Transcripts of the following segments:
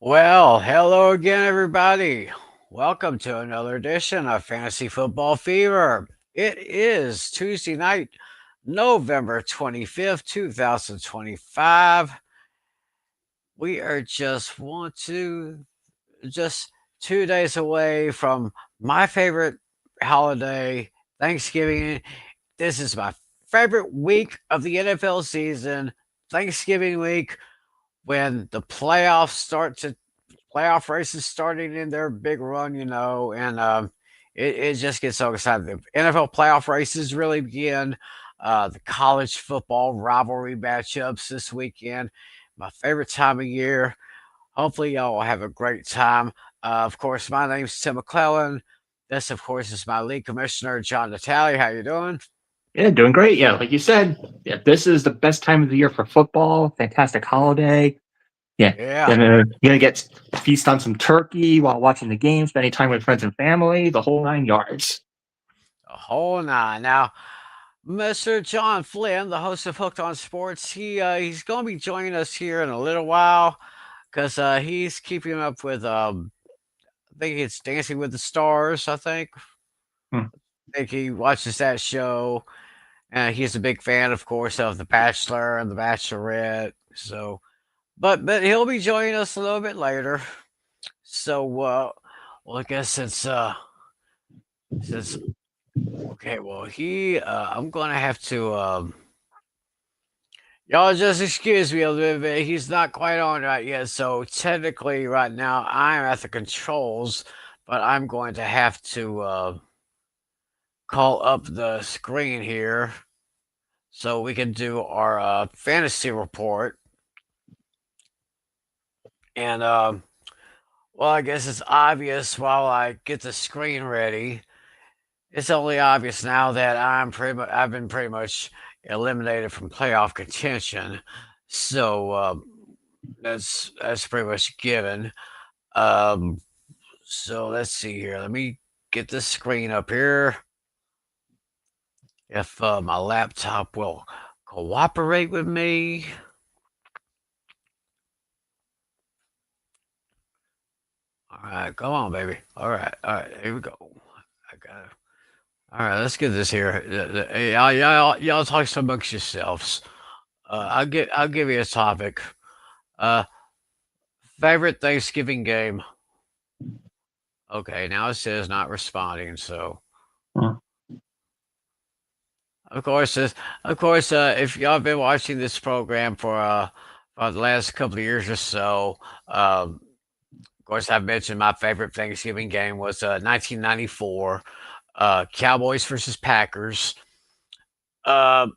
Well, hello again, everybody. Welcome to another edition of Fantasy Football Fever. It is Tuesday night, November 25th, 2025. We are just 2 days away from my favorite holiday, Thanksgiving. This is my favorite week of the NFL season, Thanksgiving week, when the playoff races starting in their big run, and it just gets so exciting. The NFL playoff races really begin. The college football rivalry matchups this weekend, my favorite time of year. Hopefully, y'all will have a great time. Of course, my name's Tim McClellan. This, of course, is my league commissioner, John Natali. How you doing? Yeah, doing great. Yeah, like you said, yeah, this is the best time of the year for football. Fantastic holiday. Yeah, Yeah, gonna get feast on some turkey while watching the game, spending time with friends and family, the whole 9 yards. a whole nine. Now, Mr. John Flynn, the host of Hooked on Sports, he's going to be joining us here in a little while because he's keeping up with I think it's Dancing with the Stars. Hmm. I think he watches that show, and he's a big fan, of course, of The Bachelor and The Bachelorette. So, but he'll be joining us a little bit later. So, well, I guess since okay, well, I'm gonna have to. Y'all just excuse me a little bit. He's not quite on right yet. So technically, right now, I'm at the controls, but I'm going to have to call up the screen here so we can do our fantasy report. And, well, I guess it's obvious while I get the screen ready. It's only obvious now that I've been pretty much eliminated from playoff contention. So, that's pretty much given. Um, so let's see here. Let me get this screen up here. If my laptop will cooperate with me. All right, come on, baby. All right, here we go. I got it. All right, let's get this here. Hey, y'all talk amongst yourselves. I'll give you a topic. Uh, favorite Thanksgiving game. Okay, now it says not responding. So Hmm. of course, if y'all been watching this program for the last couple of years or so, of course, I've mentioned my favorite Thanksgiving game was 1994, Cowboys versus Packers. Uh,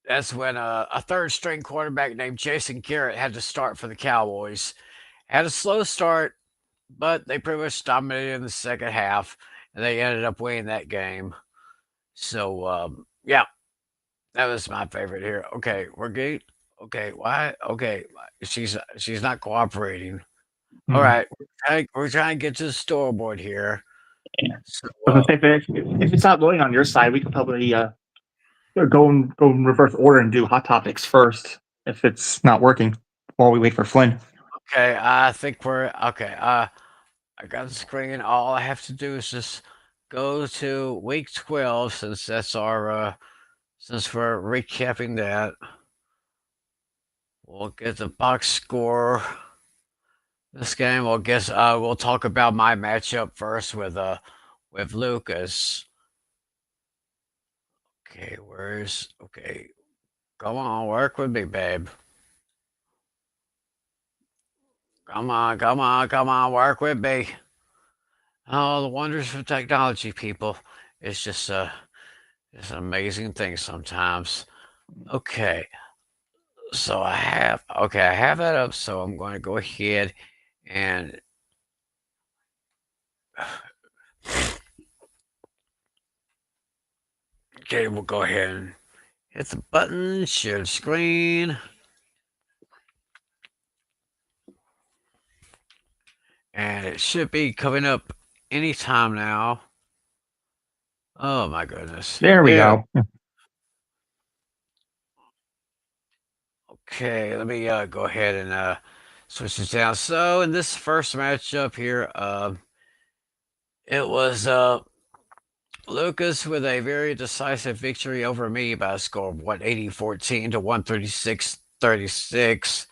that's when a third string quarterback named Jason Garrett had to start for the Cowboys. Had a slow start, but they pretty much dominated in the second half, and they ended up winning that game. So, yeah, that was my favorite here. Okay, we're good. Okay, why? Okay, she's not cooperating. All Hmm. right, we're trying to get to the scoreboard here. Yeah. So, I was gonna say, if it's not loading on your side, we could probably go in reverse order and do hot topics first if it's not working while we wait for Flynn. okay, I think we're okay. I got the screen. All I have to do is just go to week 12 since that's our since we're recapping that. We'll get the box score. This game, well, guess we'll talk about my matchup first with Lucas. Okay, where's okay? Come on, work with me, babe. Come on, work with me. Oh, the wonders of technology, people. It's it's an amazing thing sometimes. Okay, I have that up, so I'm going to go ahead and okay, we'll go ahead and hit the button, share the screen, and it should be coming up anytime now. Oh my goodness. There we There. go. Okay, let me go ahead and switch this down. So in this first matchup here, it was Lucas with a very decisive victory over me by a score of 180-14 to 136-36.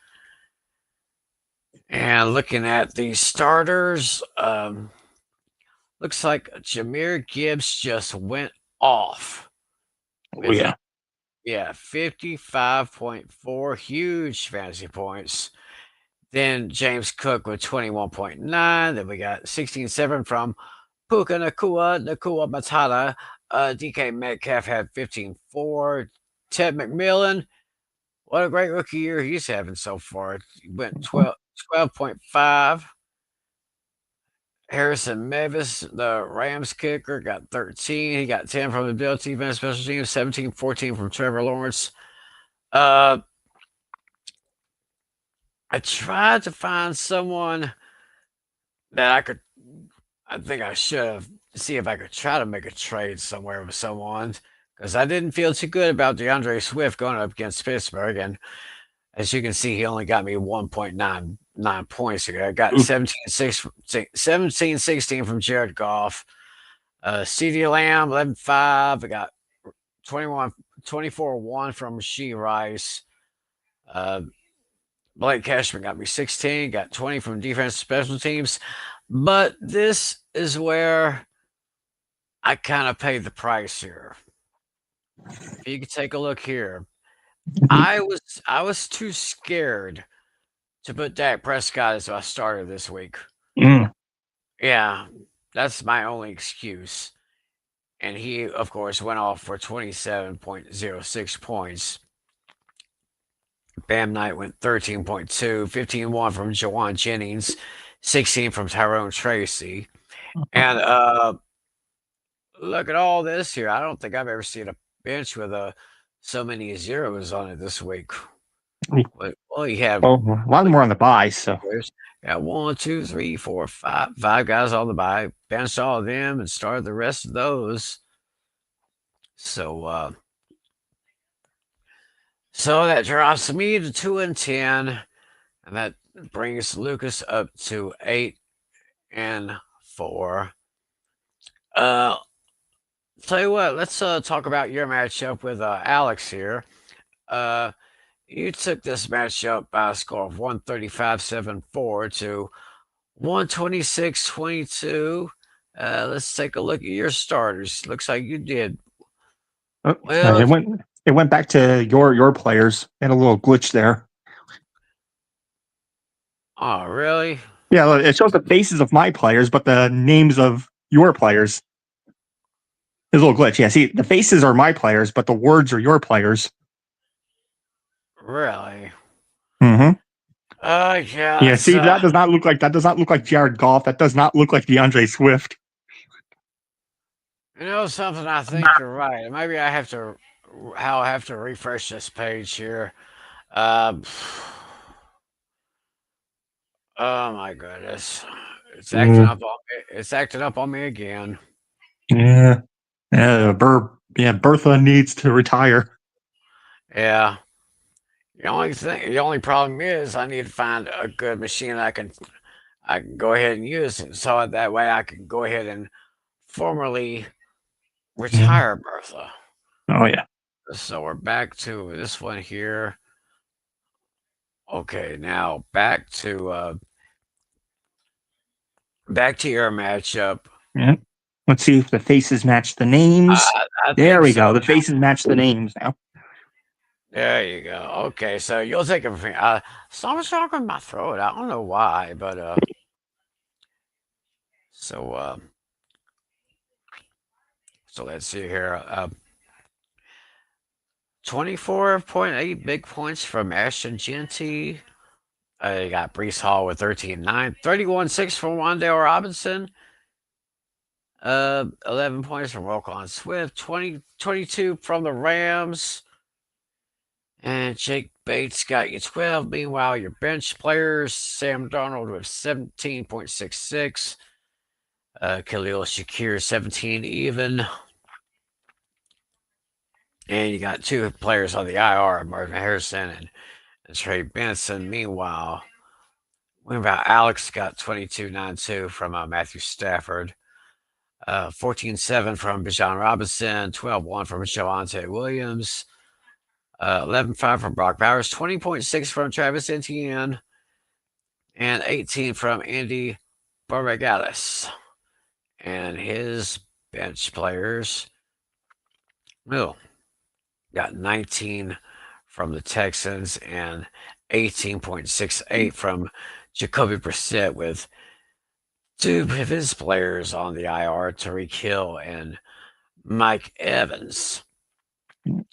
And looking at the starters, looks like Jahmyr Gibbs just went off Oh with yeah. 55.4 huge fantasy points. Then James Cook with 21.9. Then we got 16.7 from Puka Nakua Matata. DK Metcalf had 15.4. Ted McMillan, what a great rookie year he's having so far. He went 12.5. Harrison Mavis, the Rams kicker, got 13. He got 10 from the Bill defense special teams, 17-14 from Trevor Lawrence. I tried to find someone that I think I should have, see if I could try to make a trade somewhere with someone because I didn't feel too good about DeAndre Swift going up against Pittsburgh. And as you can see, he only got me 1.99 points here. I got 17-16 from Jared Goff. CeeDee Lamb, 11.5. I got 24-1 from Rasheed Rice. Blake Cashman got me 16. Got 20 from defensive special teams. But this is where I kind of paid the price here. If you can take a look here, I was too scared to put Dak Prescott as my starter this week. Mm. Yeah, that's my only excuse. And he, of course, went off for 27.06 points. Bam Knight went 13.2, 15-1 from Jawan Jennings, 16 from Tyrone Tracy. And look at all this here. I don't think I've ever seen a bench with so many zeros on it this week. Well, you have a lot more on the buy. So yeah, 1, 2, 3, 4, 5 guys on the buy. Benched all of them and started the rest of those. So that drops me to 2-10, and that brings Lucas up to 8-4. Tell you what, let's talk about your matchup with Alex here. You took this matchup by a score of 135-74 to 126-22. Let's take a look at your starters. Looks like you did well. It went back to your players. And a little glitch there. Oh, really? Yeah, it shows the faces of my players, but the names of your players. There's a little glitch. Yeah, see, the faces are my players, but the words are your players. Really? Mm-hmm. Yeah. Yeah, see, that does not look like Jared Goff. That does not look like DeAndre Swift. You know something? I think you're right. Maybe I'll have to refresh this page here. Oh my goodness. It's acting up on me. It's acting up on me again. Yeah. Bertha needs to retire. Yeah. The only problem is I need to find a good machine I can go ahead and use it. So that way I can go ahead and formally retire Bertha. Oh yeah. So we're back to this one here. Okay, now back to your matchup. Yeah. Let's see if the faces match the names. There we go. The faces match the names now. There you go. Okay, so you'll take it from me. Something's wrong with my throat. I don't know why, but so let's see here. 24.8 big points from Ashton Genty. You got Brees Hall with 13.9. 31.6 from Wan'Dale Robinson. 11 points from Roquan Swift. 22 from the Rams. And Jake Bates got you 12. Meanwhile, your bench players, Sam Darnold with 17.66. Khalil Shakir, 17 even. And you got 2 players on the IR, Marvin Harrison and Trey Benson. Meanwhile, What about Alex got 22.92 from Matthew Stafford, 14.7 from Bijan Robinson, 12.1 from Javante Williams, 11.5 from Brock Bowers, 20.6 from Travis Etienne, and 18 from Andy Barbagallis. And his bench players, oh, got 19 from the Texans and 18.68 from Jacoby Brissett, with two of his players on the IR, Tariq Hill and Mike Evans. All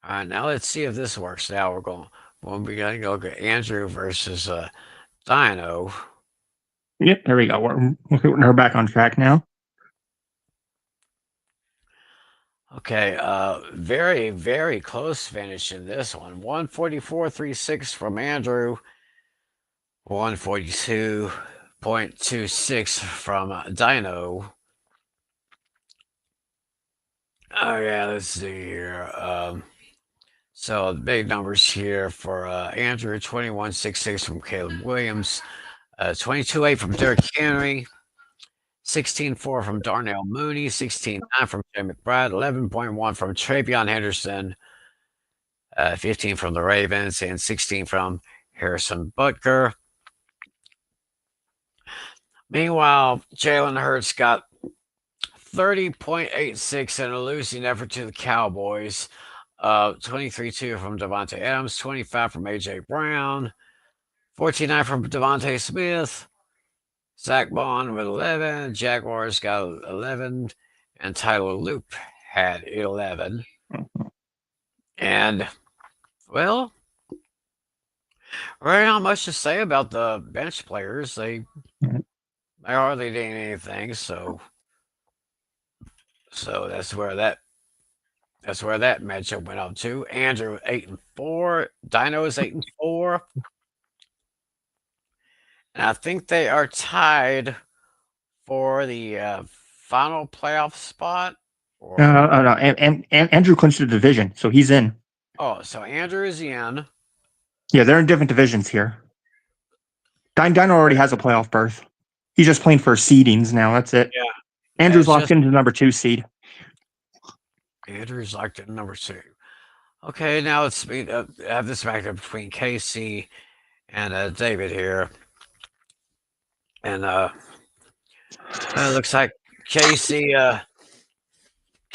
right, now let's see if this works. Now we're going to go get Andrew versus Dino. Yep, there we go. We're back on track now. Okay, very, very close finish in this one. 144.36 from Andrew, 142.26 from Dino. Oh, yeah, let's see here. So the big numbers here for Andrew: 21.66 from Caleb Williams, 22.8 from Derrick Henry, 16.4 from Darnell Mooney, 16.9 from Jay McBride, 11.1 from Travion Henderson, 15 from the Ravens, and 16 from Harrison Butker. Meanwhile, Jalen Hurts got 30.86 in a losing effort to the Cowboys. 23.2 from Devontae Adams, 25 from A.J. Brown, 14.9 from Devontae Smith, Zach Bond with 11, Jaguars got 11, and Tyler Loop had 11. And, well, really not much to say about the bench players. They hardly did anything, so that's where that matchup went up to. Andrew 8-4, Dino is 8-4, and I think they are tied for the final playoff spot. No, and Andrew clinched the division, so he's in. Oh, so Andrew is in. Yeah, they're in different divisions here. Dino already has a playoff berth. He's just playing for seedings now. That's it. Yeah. Andrew's locked into the number 2 seed. Andrew's locked in number 2. Okay, now let's have this matchup between Casey and David here. And it looks like Casey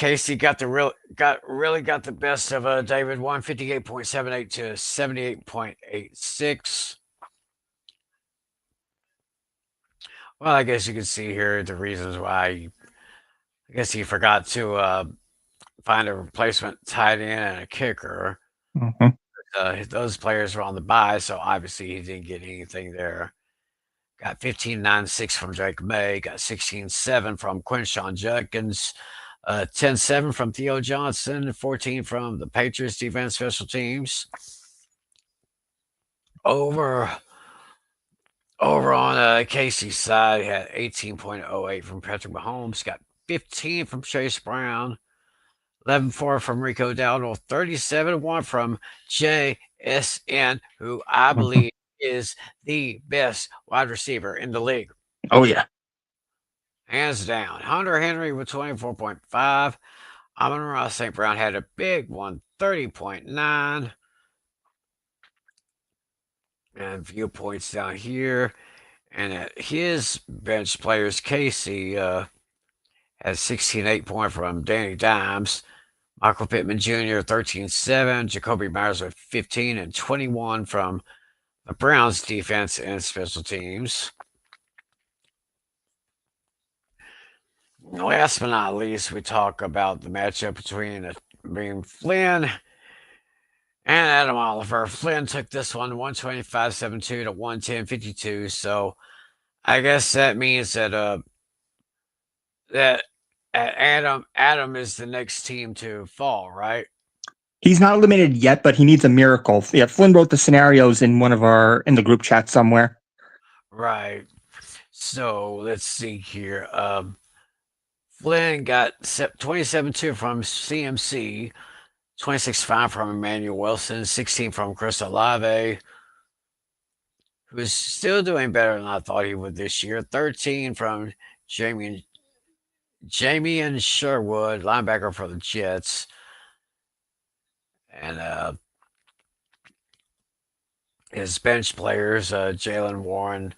really got the best of David, 158.78 to 78.86. Well, I guess you can see here the reasons why. I guess he forgot to find a replacement tight end and a kicker. Mm-hmm. Those players were on the bye, so obviously he didn't get anything there. Got 15.96 from Drake May, got 16.7 from Quinshawn Judkins, 10.7 from Theo Johnson, 14 from the Patriots defense special teams. Over on Casey's side, he had 18.08 from Patrick Mahomes, got 15 from Chase Brown, 11.4 from Rico Dowdle, 37.1 from JSN, who I believe is the best wide receiver in the league. Oh, yeah. Hands down. Hunter Henry with 24.5. Amon-Ra St. Brown had a big one, 30.9. And viewpoints down here. And at his bench players, Casey has 16.8 point from Danny Dimes. Michael Pittman Jr., 13.7. Jacoby Myers with 15 and 21 from the Browns defense and special teams. Last but not least, we talk about the matchup between Flynn and Adam Oliver. Flynn took this one 125.72 to 110.52. So I guess that means that Adam is the next team to fall, right? He's not eliminated yet, but he needs a miracle. Yeah, Flynn wrote the scenarios in in the group chat somewhere. Right. So let's see here. Flynn got 27.2 from CMC, 26.5 from Emmanuel Wilson, 16 from Chris Olave, who's still doing better than I thought he would this year. 13 from Jamie and Sherwood, linebacker for the Jets. And his bench players, Jalen Warren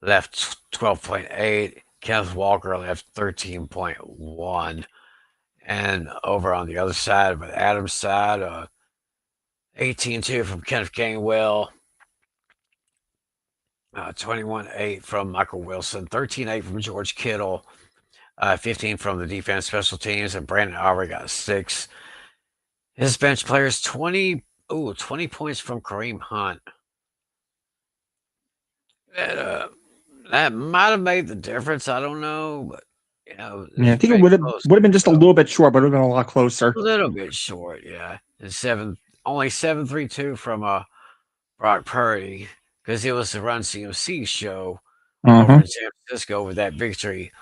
left 12.8. Kenneth Walker left 13.1. And over on the other side, but Adams' side, 18-2 from Kenneth Gainwell, 21-8 from Michael Wilson, 13-8 from George Kittle, 15 from the defense special teams, and Brandon Aubrey got 6. His bench players, 20 points from Kareem Hunt. That might have made the difference. I don't know, but Yeah, I think it would have been just a little bit short, but it would have been a lot closer. A little bit short, yeah. And only 732 from Brock Purdy, because it was the Run CMC show over in San Francisco with that victory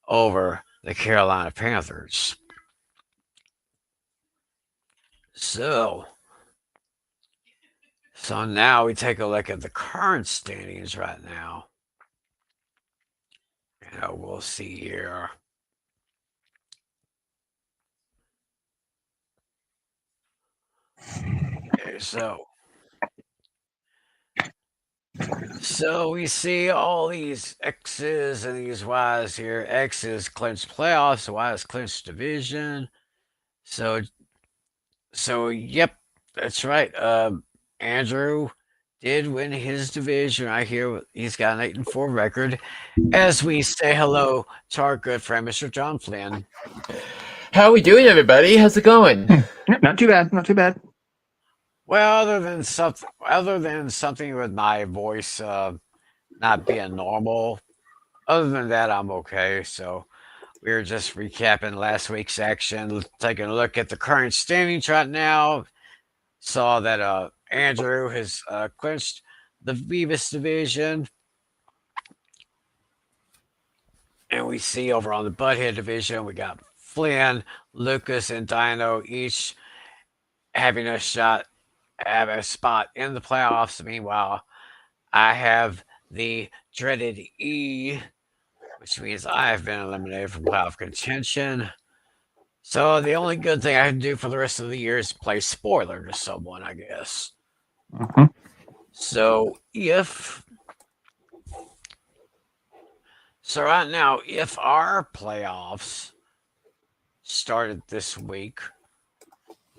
over the Carolina Panthers. So now we take a look at the current standings right now. We'll see here. Okay, so we see all these X's and these Y's here. X is clinched playoffs, Y is clinched division. So yep, that's right. Andrew did win his division. I hear he's got an 8-4 record. As we say hello to our good friend, Mr. John Flynn. How are we doing, everybody? How's it going? Not too bad. Not too bad. Well, other than something with my voice not being normal, other than that, I'm okay. So we were just recapping last week's action, taking a look at the current standings right now. Saw that Andrew has clinched the Beavis division. And we see over on the Butthead division, we got Flynn, Lucas, and Dino each having a shot at a spot in the playoffs. Meanwhile, I have the dreaded E, which means I've been eliminated from playoff contention. So the only good thing I can do for the rest of the year is play spoiler to someone, I guess. So right now, if our playoffs started this week,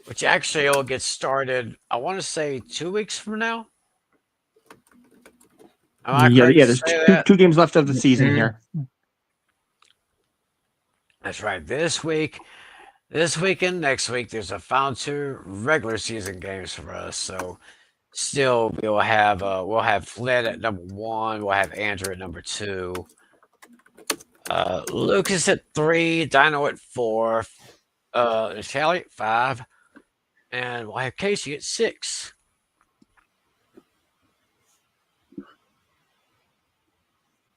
which actually will get started, I want to say 2 weeks from now. There's two games left of the season here. That's right. This week and next week, there's a final 2 regular season games for us. So still, we'll have Flynn at number 1. We'll have Andrew at number 2. Lucas at 3. Dino at 4. Shelly at 5. And we'll have Casey at 6.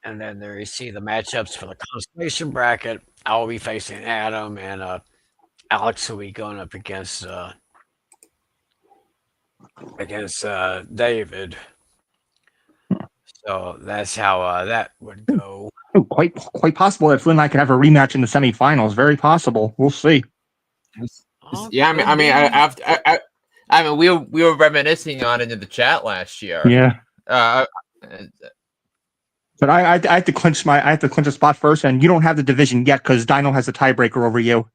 And then there you see the matchups for the consolation bracket. I will be facing Adam, and Alex will be going up against David. So that's how that would go. Quite possible that Flynn and I could have a rematch in the semifinals. Very possible. We'll see. Yeah, I mean, we were reminiscing on it in the chat last year. Yeah. But I have to clinch a spot first, and you don't have the division yet because Dino has the tiebreaker over you.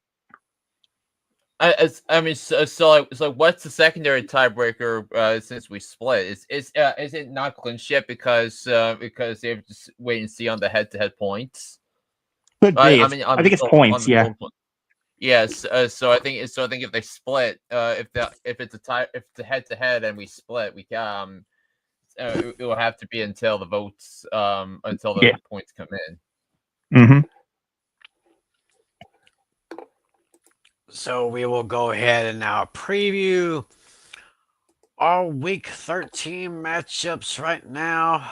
So what's the secondary tiebreaker since we split? Is it not clinched yet because they have to wait and see on the head-to-head points? Could be. I think it's points. Yeah. Yes. So I think if they split, if it's a head-to-head and we split, we it will have to be until the votes, until the points come in. So we will go ahead and now preview our Week 13 matchups right now.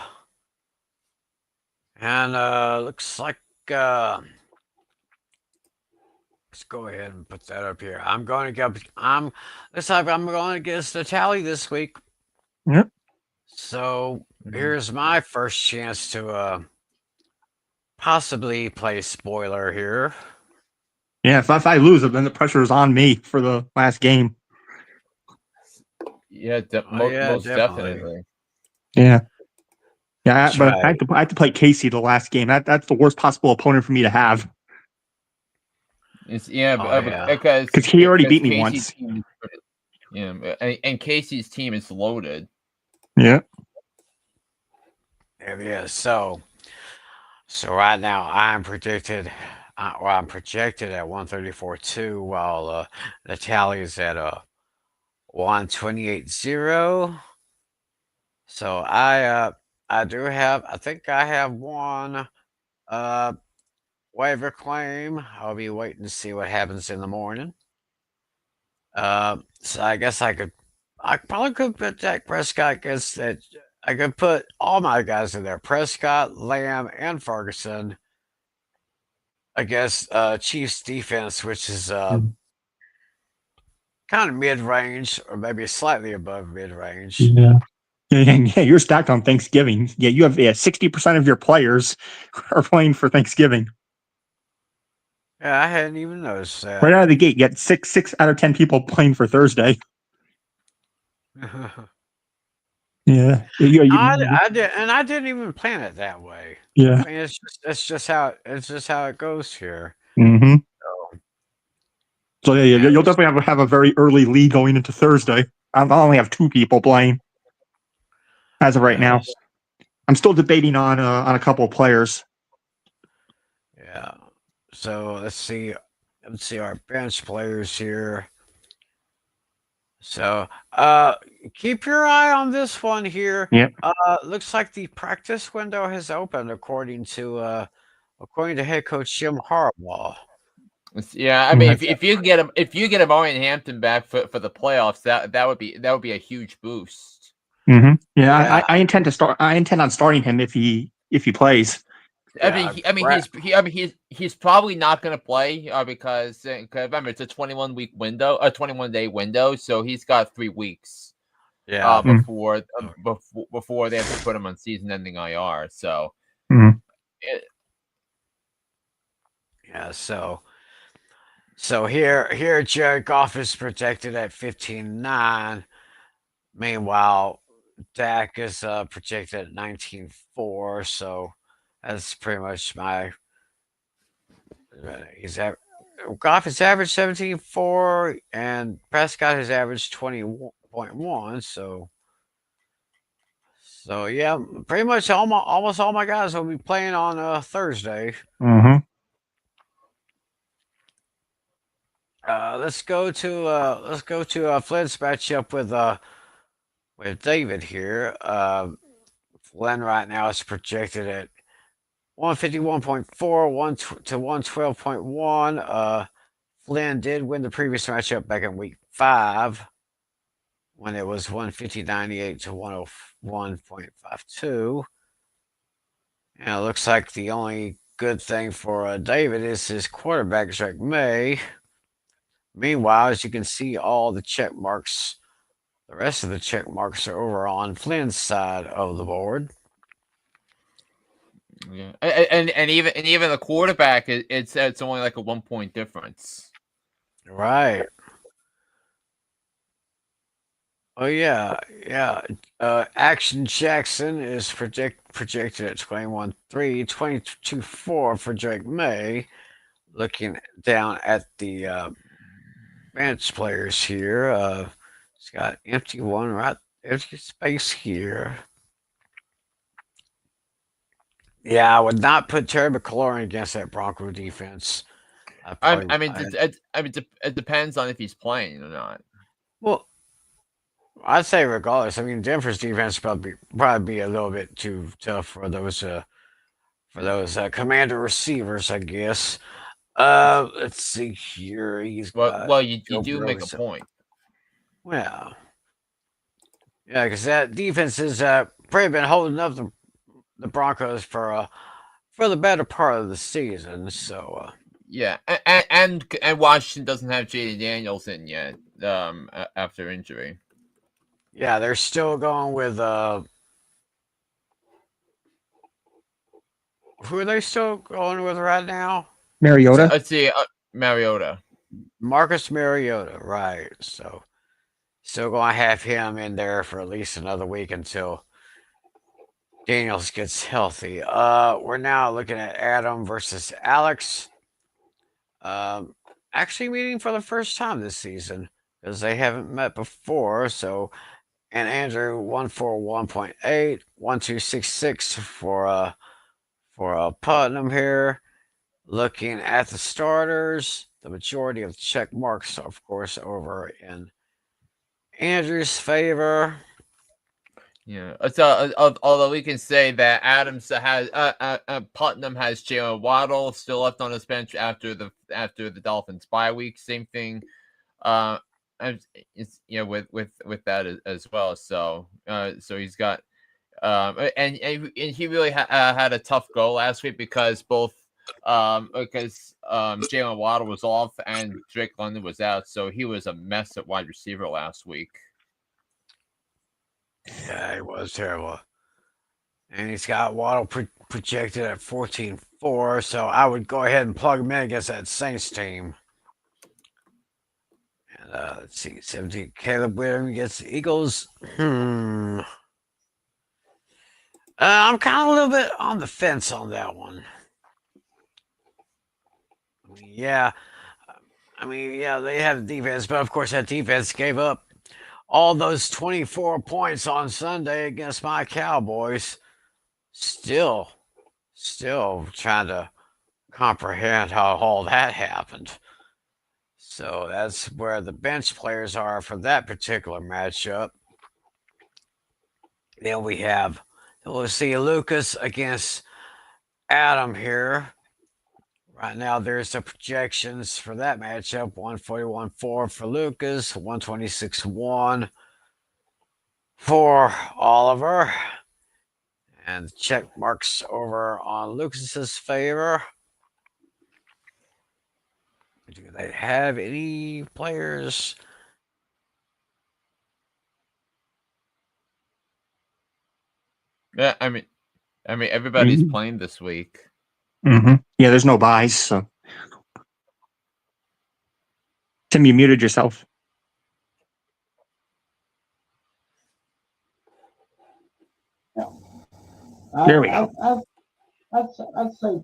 And looks like let's go ahead and put that up here. I'm going against the tally this week. Yep. So here's my first chance to possibly play spoiler here. Yeah, if I lose, then the pressure is on me for the last game. Yeah, Oh yeah, most definitely. definitely. Yeah. Yeah, That's but right. I have to play Casey the last game. That's the worst possible opponent for me to have It's yeah, Oh yeah. because he already beat me Casey's once. team is pretty, and Casey's team is loaded. Yeah. There it is. So right now I'm predicted. I'm projected at 134.2, while the tally is at 128.0. So I do have. I think I have one uh waiver claim. I'll be waiting to see what happens in the morning. So I guess I probably could put Dak Prescott against that. I could put all my guys in there: Prescott, Lamb, and Ferguson against Chiefs defense, which is kind of mid range or maybe slightly above mid range. Yeah. Yeah, you're stacked on Thanksgiving. Yeah, you have 60% of your players are playing for Thanksgiving. Yeah, I hadn't even noticed Right that. out of the gate, you get six out of 10 people playing for Thursday. Yeah. I did, and I didn't even plan it that way. Yeah. I mean, it's just how it goes here. Mm-hmm. So, So yeah, yeah, you'll definitely have a very early lead going into Thursday. I'll only have 2 people playing as of right now. yes, I'm still debating on a couple of players. yeah. So let's see. Let's see our bench players here. So, keep your eye on this one here. Yep. Looks like the practice window has opened according to head coach Jim Harbaugh. Yeah, I mean, That's- if you get him Orion Hampton back for the playoffs, that would be a huge boost. Mm-hmm. Yeah, Yeah, I intend to start. I intend on starting him if he plays. yeah, He's probably not going to play because remember it's a 21 day window, so he's got 3 weeks yeah, before they have to put him on season ending IR. So Mhm. yeah. So here Jared Goff is projected at 15.9. Meanwhile, Dak is projected at 19.4. So that's pretty much my. He's at Goff has averaged 17.4, and Prescott has averaged 20.1. So yeah, pretty much almost all my guys will be playing on Thursday. Mm-hmm. Let's go to Flynn's matchup with David here. Flynn right now is projected at 151.4 to 112.1. Flynn did win the previous matchup back in week 5 when it was 150.98 to 101.52. And it looks like the only good thing for David is his quarterback, Drake May. Meanwhile, as you can see, all the check marks, the rest of the check marks are over on Flynn's side of the board. yeah, and even the quarterback, it's only like a 1 point difference. Right. Oh yeah, yeah. Action Jackson is projected at 21.3, 22.4 for Drake May. Looking down at the bench players here, it's got empty space here. Yeah, I would not put Terry McLaurin against that Bronco defense. It depends on if he's playing or not. Well, I'd say regardless. I mean, Denver's defense probably be a little bit too tough for those commander receivers, I guess. Let's see here. He's got Well, you Joe do make a Burrow. point. Well, yeah, because that defense has pretty been holding up the Broncos for the better part of the season. So Yeah, and Washington doesn't have J.D. Daniels in yet. After injury. yeah, they're still going with Who are they still going with right now? Mariota. Let's see, Mariota. Marcus Mariota, right? So still going to have him in there for at least another week until Daniels gets healthy. We're now looking at Adam versus Alex. Um, actually meeting for the first time this season because they haven't met before. So, and Andrew 141.8, 1266 for Putnam here. Looking at the starters, the majority of the check marks, of course, over in Andrew's favor. Yeah. So, although we can say that Adams has Putnam has Jalen Waddle still left on his bench after the Dolphins bye week. Same thing. It's with that as well. So so he's got and he really had a tough go last week because Jalen Waddle was off and Drake London was out, so he was a mess at wide receiver last week. Yeah, it was terrible. And he's got Waddle projected at 14.4, so I would go ahead and plug him in against that Saints team. And let's see, 17. Caleb Williams against the Eagles. I'm kind of a little bit on the fence on that one. Yeah, they have the defense, but of course that defense gave up all those 24 points on Sunday against my Cowboys. Still trying to comprehend how all that happened. So that's where the bench players are for that particular matchup. Then we'll see Lucas against Adam here. Right now, there's the projections for that matchup: 141.4 for Lucas, 126.1 for Oliver, and check marks over on Lucas's favor. Do they have any players? Yeah, I mean everybody's playing this week. Mm-hmm. Yeah, there's no buys. So, Tim, you muted yourself. There we go. I'd say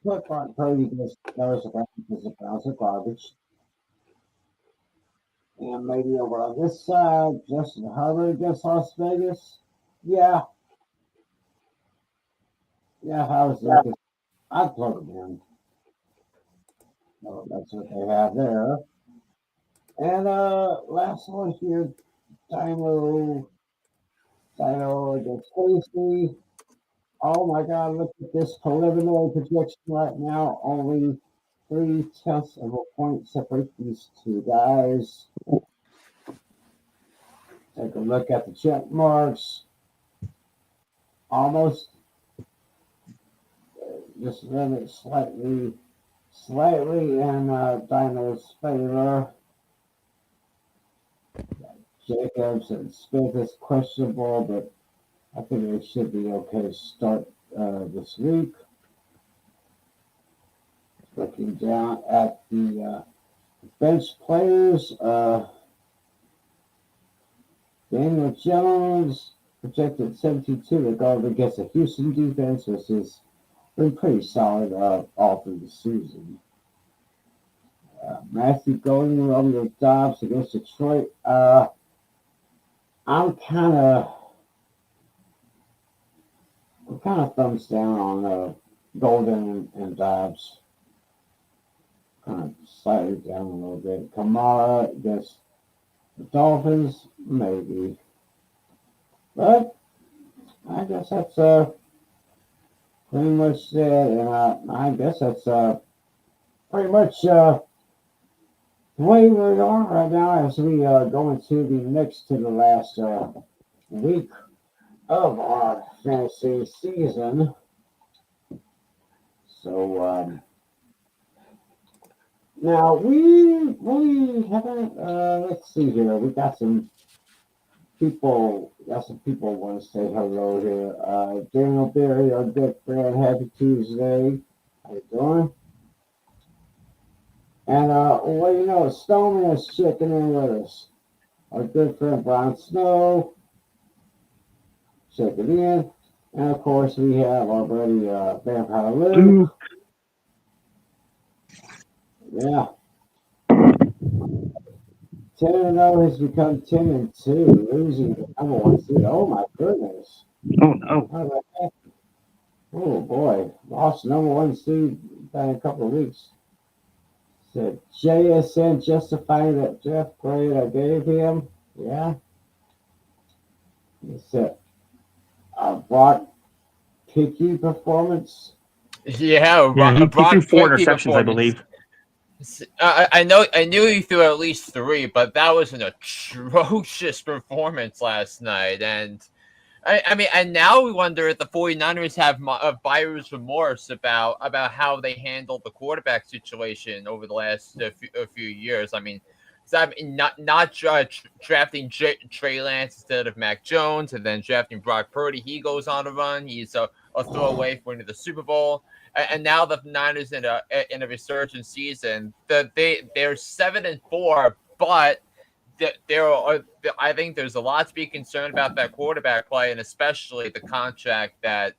put on Purdy because the Browns are garbage. And maybe over on this side, Justin Herbert against Las Vegas. Yeah. Yeah, how's Lucas? I'd plug him in. So that's what they have there. And last one here, Dino against Casey. Oh my God, look at this preliminary projection right now. Only 0.3 of a point separate these two guys. Take a look at the check marks. Almost just limit slightly in Dino's favor. Jacobs and Smith is questionable, but I think they should be okay to start this week. Looking down at the bench players, Daniel Jones projected 72 to go up against the Houston defense, which has been pretty solid all through the season. Matthew Golden, Romeo Dobbs against Detroit. I'm kind of thumbs down on Golden and Dobbs. Kind of slightly down a little bit. Kamara against the Dolphins, maybe. But I guess that's pretty much it. And I guess that's pretty much the way we are right now as we go into the last week of our fantasy season. So now we haven't let's see here. We got some got some people want to say hello here. Daniel Berry, our good friend, happy Tuesday. How you doing? And well, Stoneman is checking in with us. Our good friend Brian Snow checking in. And of course, we have our buddy Vampire Luke. Ooh, Yeah. 10-0 has become 10-2, losing the number one seed. Oh my goodness. oh no. How did that happen? Oh boy. Lost number one seed in a couple of weeks. Said JSN justifying that Jeff grade I gave him. Yeah. He said Brock Picky performance. Yeah, Yeah, he Brock threw 4 Purdy interceptions, I performance. believe. I knew he threw at least 3, but that was an atrocious performance last night. And I mean, and now we wonder if the 49ers have buyer's remorse about how they handled the quarterback situation over the last few years. I mean, not drafting Trey Lance instead of Mac Jones, and then drafting Brock Purdy. He goes on a run. He's a throwaway for into the Super Bowl. And now the Niners in a resurgent season. They're 7-4, but I think there's a lot to be concerned about that quarterback play, and especially the contract that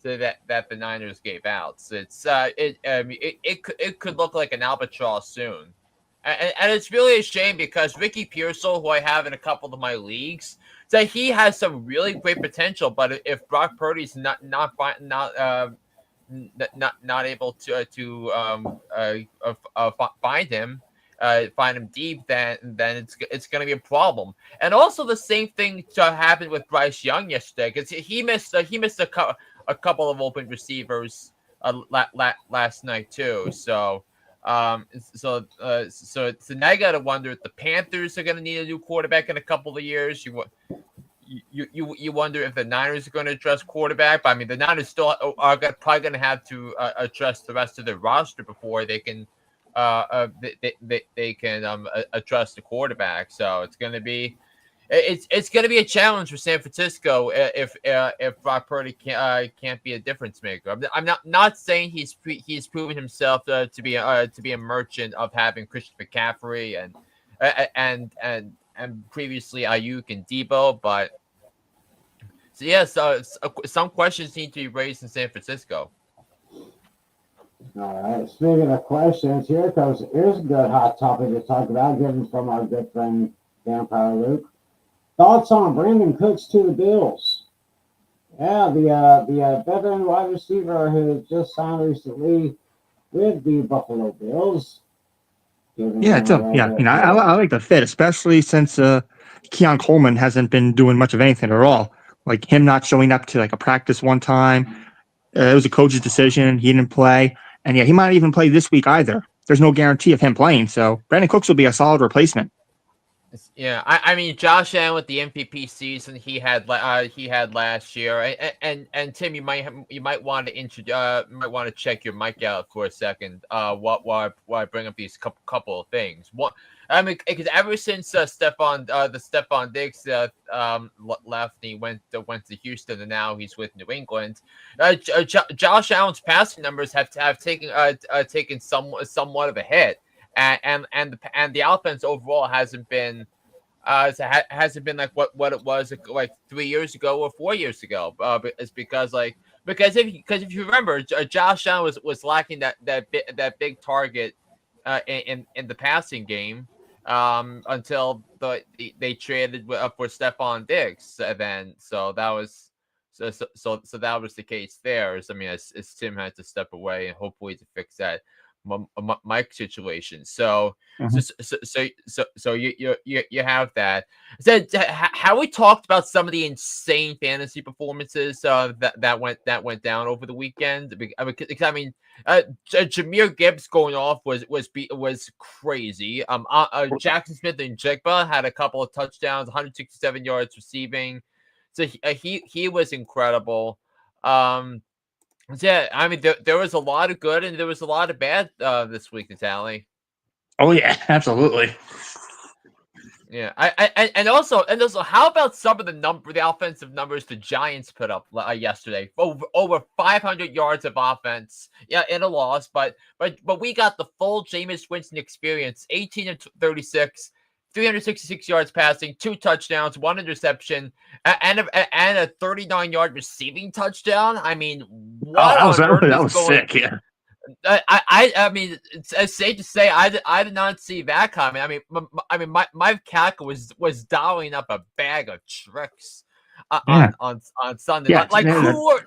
the Niners gave out. So it could look like an albatross soon, and it's really a shame because Ricky Pearsall, who I have in a couple of my leagues, that he has some really great potential. But if Brock Purdy's not able to find him. Find him deep, then it's going to be a problem. And also the same thing happened with Bryce Young yesterday because he missed a couple of open receivers last night too. So now you got to wonder if the Panthers are going to need a new quarterback in a couple of years. You wonder if the Niners are going to address quarterback. But I mean, the Niners still are probably going to have to address the rest of their roster before they can they can address the quarterback. So it's going to be a challenge for San Francisco if Brock Purdy can't be a difference maker. I'm not saying he's proven himself to be a merchant of having Christian McCaffrey and previously Ayuk and Debo, but some questions need to be raised in San Francisco. All right. Speaking of questions, here's a good hot topic to talk about, given from our good friend Vampire Luke. Thoughts on Brandon Cooks to the Bills? Yeah, the veteran wide receiver who just signed recently with the Buffalo Bills. Yeah, I like the fit, especially since Keon Coleman hasn't been doing much of anything at all. Like him not showing up to like a practice one time. It was a coach's decision. He didn't play. And yeah, he might not even play this week either. There's no guarantee of him playing. So Brandon Cooks will be a solid replacement. Yeah, I mean Josh Allen with the MVP season he had last year, and Tim, you might want to check your mic out for a second. While I bring up these couple of things. One, I mean, because ever since Stephon Diggs left, and he went to Houston, and now he's with New England. Josh Allen's passing numbers have taken somewhat of a hit. And the offense overall hasn't been like what it was like 3 years ago or 4 years ago. It's because if you remember, Josh Allen was lacking that big target in the passing game until they traded for Stephon Diggs. Then so that was the case there. I mean, as Tim had to step away and hopefully to fix that mic situation. So you have that. How we talked about some of the insane fantasy performances that went down over the weekend. I mean, Jahmyr Gibbs going off was crazy. Jackson Smith and Jigba had a couple of touchdowns, 167 yards receiving. So he was incredible. Yeah, I mean, there was a lot of good and there was a lot of bad this week, Natalie. Oh yeah, absolutely. Yeah, and also, how about some of the offensive numbers the Giants put up yesterday? Over 500 yards of offense, yeah, in a loss, but we got the full Jameis Winston experience: 18 and 36, 366 yards passing, 2 touchdowns, 1 interception, and a 39-yard receiving touchdown. I mean, what on earth that is was going? sick. Yeah. I mean, it's safe to say I did not see that coming. I mean, my cat was dialing up a bag of tricks Yeah. on Sunday. Yeah, Like yeah, who are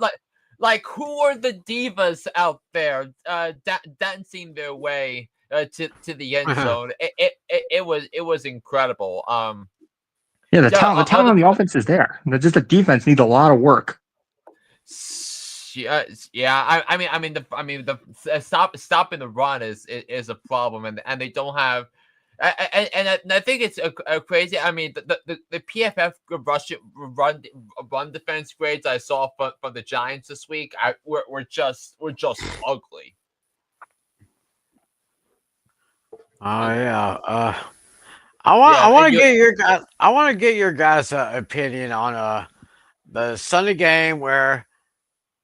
who are the divas out there dancing their way to the end zone? It was incredible. Yeah, the Yeah, talent on the offense is there. Just the defense needs a lot of work. Yeah. Stopping the run is a problem, and they don't have. And I think it's a crazy. I mean, the PFF run defense grades I saw from the Giants this week were just ugly. Oh yeah. I want to you- get your guys. I want to get your guys' opinion on the Sunday game where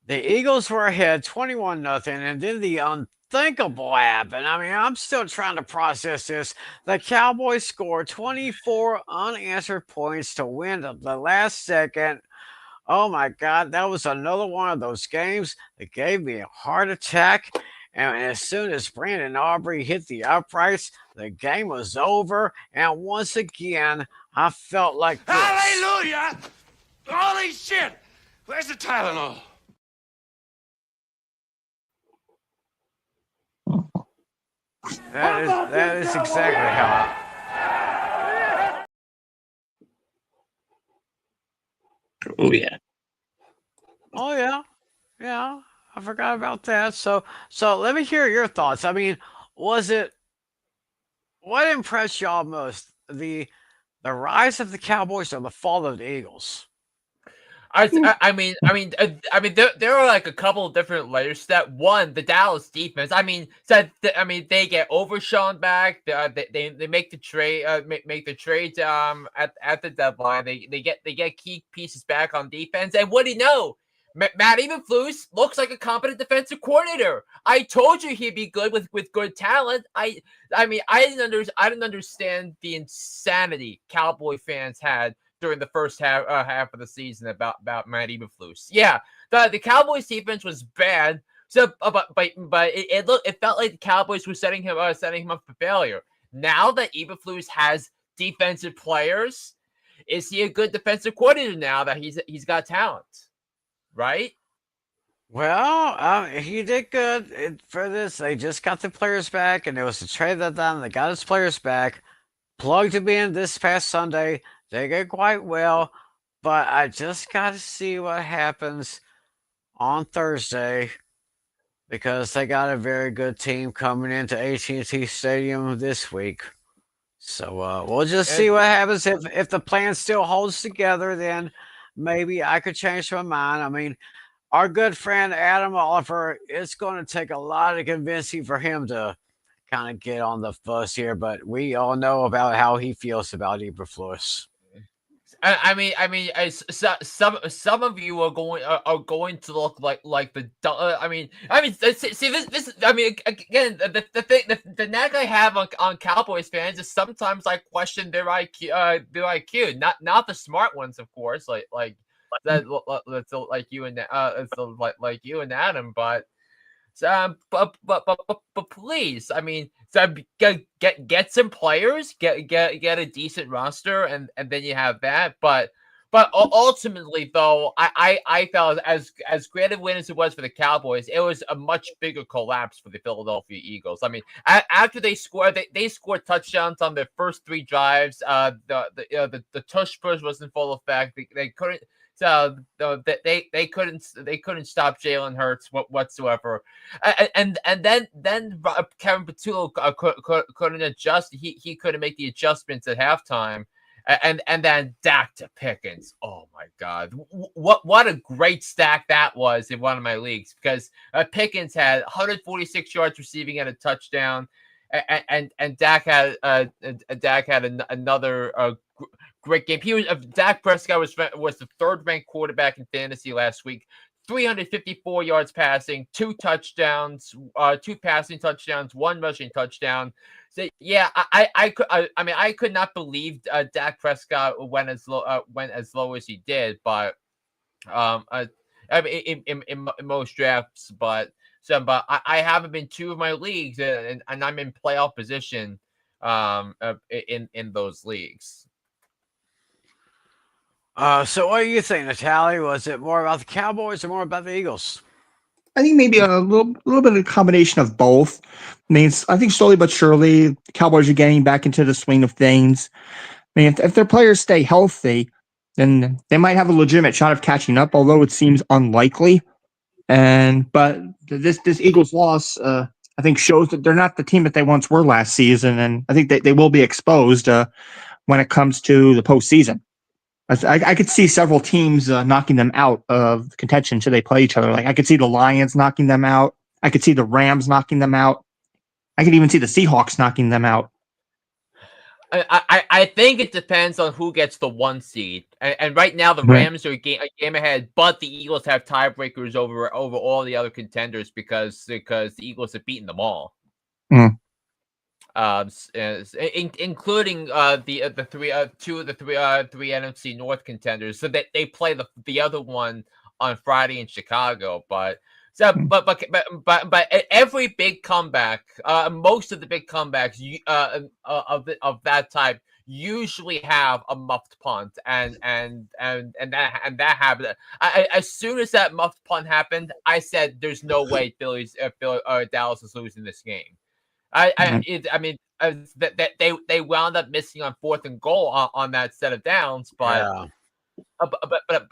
the Eagles were ahead 21-0, and then the unthinkable happened. I mean, I'm still trying to process this. The Cowboys scored 24 unanswered points to win at the last second. Oh my God, that was another one of those games that gave me a heart attack. And as soon as Brandon Aubrey hit the uprights, the game was over. And once again, I felt like this. Hallelujah! Holy shit! Where's the Tylenol? That is exactly how. Oh yeah. Oh yeah, yeah. I forgot about that. So let me hear your thoughts. I mean, was it what impressed y'all most? The rise of the Cowboys or the fall of the Eagles? There are like a couple of different layers to that. One, the Dallas defense. They get Overshawn back. They make the trade. Make the trades at the deadline. They get key pieces back on defense. And what do you know? Matt Eberflus looks like a competent defensive coordinator. I told you he'd be good with good talent. I didn't understand the insanity Cowboy fans had during the first half of the season about Matt Eberflus. Yeah, the Cowboys defense was bad. So, but it felt like the Cowboys were setting him up for failure. Now that Eberflus has defensive players, is he a good defensive coordinator now that he's got talent? Right? Well, he did good for this. They just got the players back, and there was a trade that done. They got his players back, plugged him in this past Sunday. They did quite well, but I just got to see what happens on Thursday because they got a very good team coming into AT&T Stadium this week. So we'll just see what happens. If the plan still holds together, then maybe I could change my mind. I mean, our good friend Adam Oliver, it's going to take a lot of convincing for him to kind of get on the bus here, but we all know about how he feels about Eberflus. Some of you are going to look like the. See this. Again, the nag I have on Cowboys fans is sometimes I question their IQ, not the smart ones, of course, like you and like you and Adam, but please, I mean, get some players, get a decent roster, and then you have that. But ultimately, though, I felt as great a win as it was for the Cowboys, it was a much bigger collapse for the Philadelphia Eagles. I mean, after they scored touchdowns on their first 3 drives. The tush push was in full effect. They couldn't. So they couldn't stop Jalen Hurts whatsoever, and then Kevin Patullo couldn't adjust. He couldn't make the adjustments at halftime, and then Dak to Pickens. Oh my God, what a great stack that was in one of my leagues because Pickens had 146 yards receiving and a touchdown. and Dak had another great game. Dak Prescott was the third ranked quarterback in fantasy last week. 354 yards passing, 2 touchdowns, 2 passing touchdowns, 1 rushing touchdown. So yeah, I could not believe Dak Prescott went as low as he did, but I mean in most drafts, but I have him in 2 of my leagues, and I'm in playoff position in those leagues. So what do you think, Natalie? Was it more about the Cowboys or more about the Eagles? I think maybe a little bit of a combination of both. I mean, I think slowly but surely, the Cowboys are getting back into the swing of things. I mean, if their players stay healthy, then they might have a legitimate shot of catching up, although it seems unlikely. But this Eagles loss, I think, shows that they're not the team that they once were last season, and I think they will be exposed when it comes to the postseason. I could see several teams knocking them out of contention should they play each other. Like I could see the Lions knocking them out. I could see the Rams knocking them out. I could even see the Seahawks knocking them out. I think it depends on who gets the 1 seed, and right now the Rams are a game ahead, but the Eagles have tiebreakers over all the other contenders because the Eagles have beaten them all. Mm. Including the 3 NFC North contenders, so that they play the other one on Friday in Chicago. But every big comeback, most of the big comebacks of that type usually have a muffed punt, and that happened. As soon as that muffed punt happened, I said, "There's no way Dallas is losing this game." They wound up missing on 4th and goal on that set of downs, but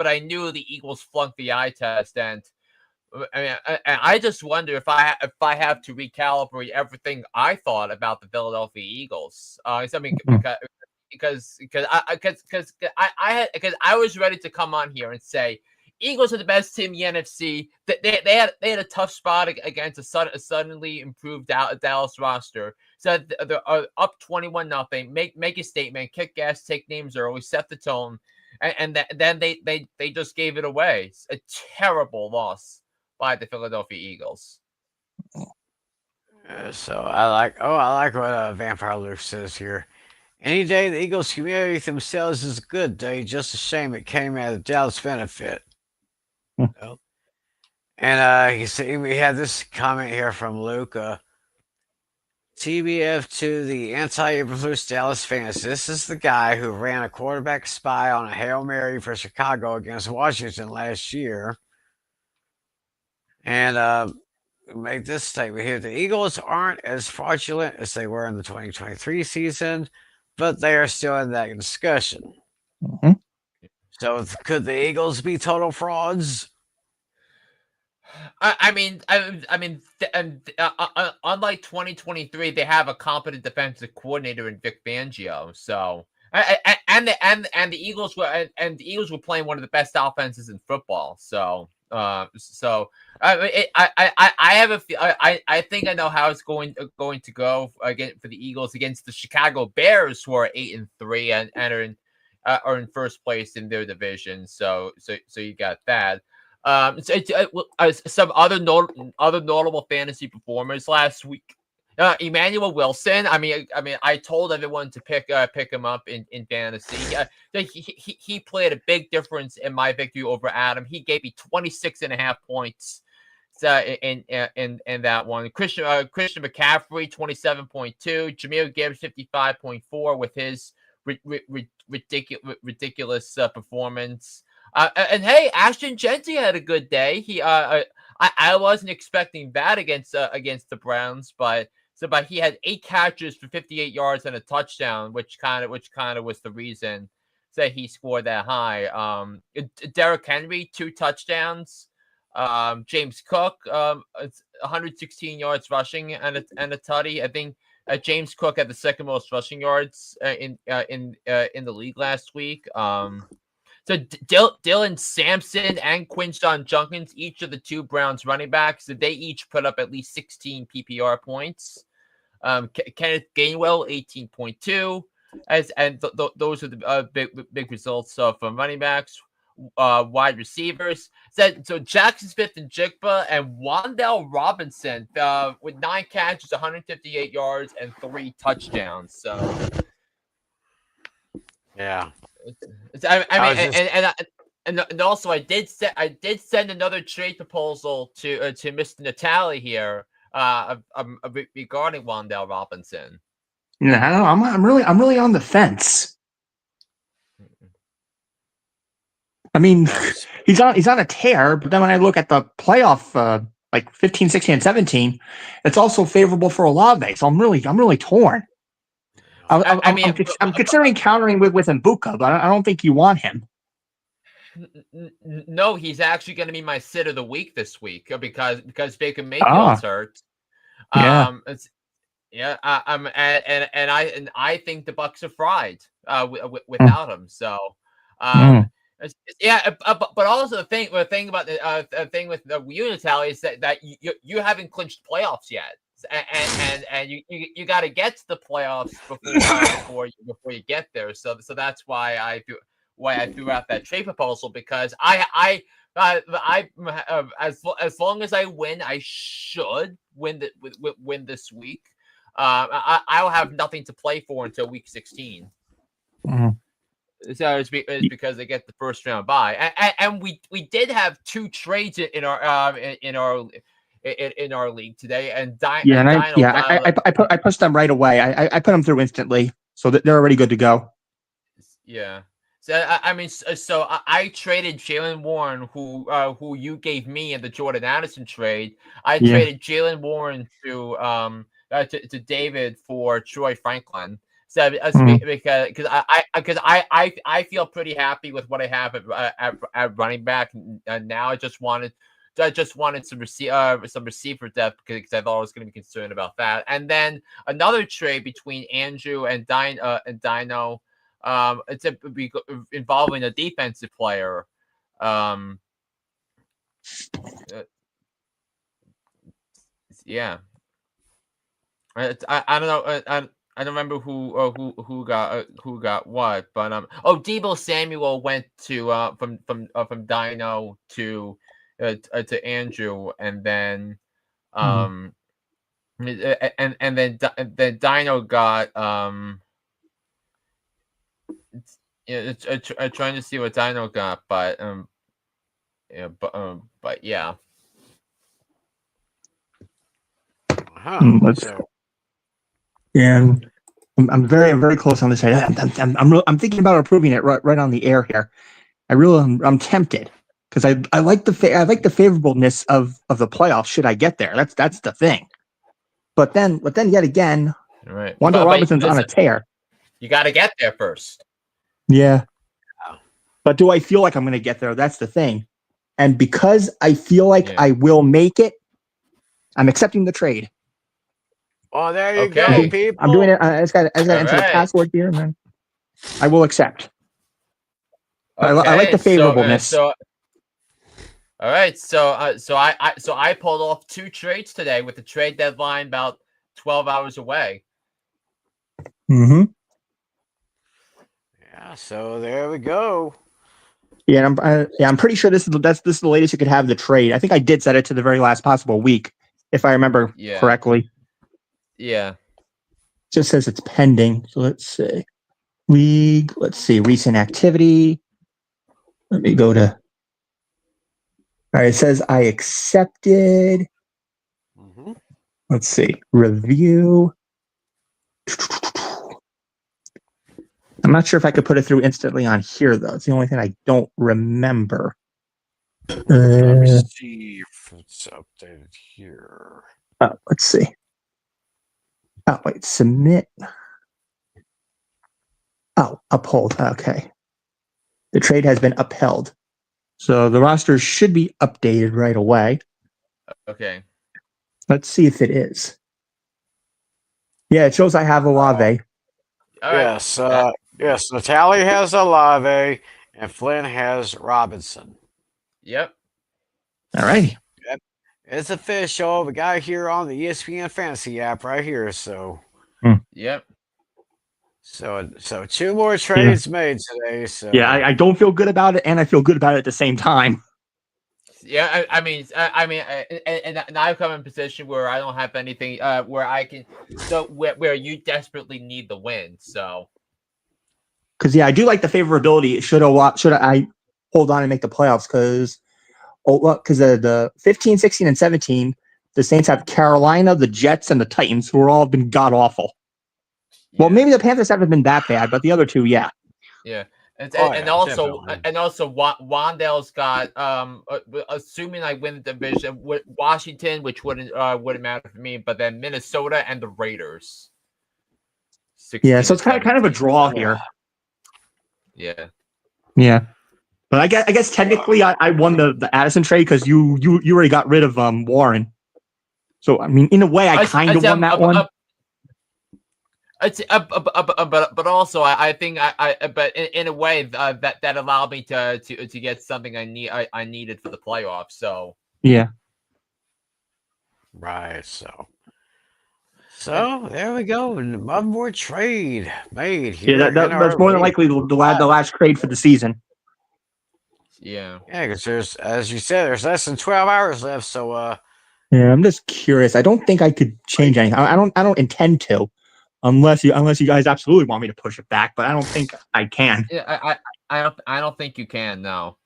I knew the Eagles flunked the eye test, and I just wonder if I have to recalibrate everything I thought about the Philadelphia Eagles. Because I was ready to come on here and say Eagles are the best team in the NFC. They had a tough spot against a suddenly improved Dallas roster. So they're up 21-0. Make a statement, kick gas, take names early, set the tone, and then they just gave it away. It's a terrible loss by the Philadelphia Eagles. So I like what Vampire Luke says here. Any day the Eagles humiliate themselves is a good day. Just a shame it came at a Dallas benefit. And he said we had this comment here from Luke. TBF to the anti-Eberflus Dallas fans. This is the guy who ran a quarterback spy on a Hail Mary for Chicago against Washington last year. And make this statement here. The Eagles aren't as fraudulent as they were in the 2023 season, but they are still in that discussion. Mm-hmm. So could the Eagles be total frauds? Unlike 2023, they have a competent defensive coordinator in Vic Fangio. So, and the Eagles were playing one of the best offenses in football. So, I think I know how it's going to go again for the Eagles against the Chicago Bears, who are 8-3 and are in first place in their division. So you got that. Some other notable fantasy performers last week. Emmanuel Wilson. I told everyone to pick him up in fantasy. He played a big difference in my victory over Adam. He gave me 26.5 points. In that one, Christian McCaffrey 27.2, Jahmyr Gibbs 55.4 with his ridiculous performance. And hey, Ashton Jeanty had a good day. I wasn't expecting that against the Browns, but he had 8 catches for 58 yards and a touchdown, which kind of was the reason that he scored that high. Derrick Henry 2 touchdowns. James Cook 116 yards rushing and a tutty. I think James Cook had the second most rushing yards in the league last week. So Dylan Sampson and Quinshon Judkins, each of the 2 Browns running backs, they each put up at least 16 PPR points. Kenneth Gainwell 18.2. Those are the big results from running backs. Wide receivers. So Jackson Smith and Jigba and Wan'Dale Robinson with 9 catches, 158 yards, and 3 touchdowns. So Yeah. I mean, and also I did send another trade proposal to Mr. Natali here regarding Wan'Dale Robinson. Yeah, I don't know. I'm really on the fence. I mean, he's on a tear, but then when I look at the playoff, like 15, 16, and 17, it's also favorable for Olave. So I'm really torn. I'm considering countering with Mbuka, but I don't think you want him. No, he's actually going to be my sit of the week this week because Baker Mayfield's hurt. Yeah. And I think the Bucks are fried without him. So, but also the thing about the thing with the Unitally is that you haven't clinched playoffs yet, and you got to get to the playoffs before you get there. So that's why I threw out that trade proposal, because as long as I win, I should win this week. I'll have nothing to play for until week 16. So it's because they get the first round bye, and we did have 2 trades in our league today, and I pushed them right away. I put them through instantly, so that they're already good to go. Yeah. So I traded Jaylen Warren, who you gave me in the Jordan Addison trade. I traded Jaylen Warren to David for Troy Franklin. So because I feel pretty happy with what I have at running back, and now I just wanted some receiver depth because I thought I was going to be concerned about that. And then another trade between Andrew and Dino. It's involving a defensive player. Yeah. I don't know. I don't remember who got what, but Deebo Samuel went to from Dino to Andrew, and then and then Dino got trying to see what Dino got, but yeah. And I'm very close on this side. I'm thinking about approving it right on the air here. I'm tempted because I like the favorableness of the playoffs should I get there. That's the thing. But then yet again, right. Wan'Dale Robinson's on a tear. You got to get there first. Yeah. But do I feel like I'm going to get there? That's the thing. And because I feel like I will make it, I'm accepting the trade. Oh, there you go, people. I'm doing it. I just got to enter the password here, and then I will accept. Okay, I like the favorableness. All right. So I pulled off 2 trades today with the trade deadline about 12 hours away. Mm-hmm. Yeah. So there we go. Yeah, I'm pretty sure this is the latest you could have the trade. I think I did set it to the very last possible week, if I remember correctly. Yeah. Just says it's pending. So let's see. League. Let's see. Recent activity. Let me go to. All right. It says I accepted. Mm-hmm. Let's see. Review. I'm not sure if I could put it through instantly on here, though. It's the only thing I don't remember. Let me see if it's updated here. Let's see. Oh, wait. Submit. Oh, uphold. Okay. The trade has been upheld. So the roster should be updated right away. Okay. Let's see if it is. Yeah, it shows I have Olave. Yes. Yes. Natali has Olave, and Flynn has Robinson. Yep. All right. It's official. We got it here on the ESPN Fantasy app right here. Yep. So two more trades made today. So Yeah, I don't feel good about it, and I feel good about it at the same time. Yeah, and I've come in a position where I don't have anything, where I can, where you desperately need the win. So, Because I do like the favorability. Should I hold on and make the playoffs? Because the 15, 16, and 17, the Saints have Carolina, the Jets, and the Titans, who are all been god awful. Well, yeah. maybe the Panthers haven't been that bad, but the other two, yeah. Yeah. And, Oh, and yeah, also definitely. and also Wandale's got assuming I win the division, Washington, which wouldn't matter for me, but then Minnesota and the Raiders. 16 Yeah, so and it's kind of a 17. draw here. Yeah. Yeah. But I guess technically I won the Addison trade because you already got rid of Warren. So I mean, in a way, I kind of won that one. But also I think but in a way that allowed me to get something I needed for the playoffs. So Yeah. Right. So there we go. One more trade made here. Yeah, that's more than likely the last trade for the season. yeah. Yeah, because there's, as you said, there's less than 12 hours left. So Yeah, I'm just curious. I don't think I could change anything. I don't intend to, unless you guys absolutely want me to push it back. But I don't think I can. Yeah, I don't think you can. No.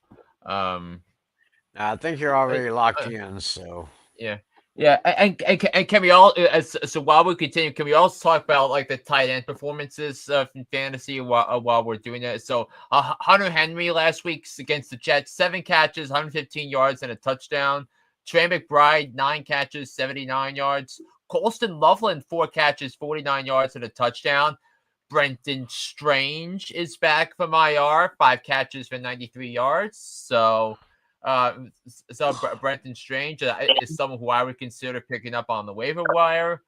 I think you're already locked in. So Yeah, and can we all so while we continue, can we also talk about like the tight end performances from fantasy while we're doing that? So Hunter Henry last week against the Jets, 7 catches, 115 yards, and a touchdown. Trey McBride, 9 catches, 79 yards. Colston Loveland, 4 catches, 49 yards, and a touchdown. Brenton Strange is back from IR, 5 catches for 93 yards. So Brenton Strange is someone who I would consider picking up on the waiver wire.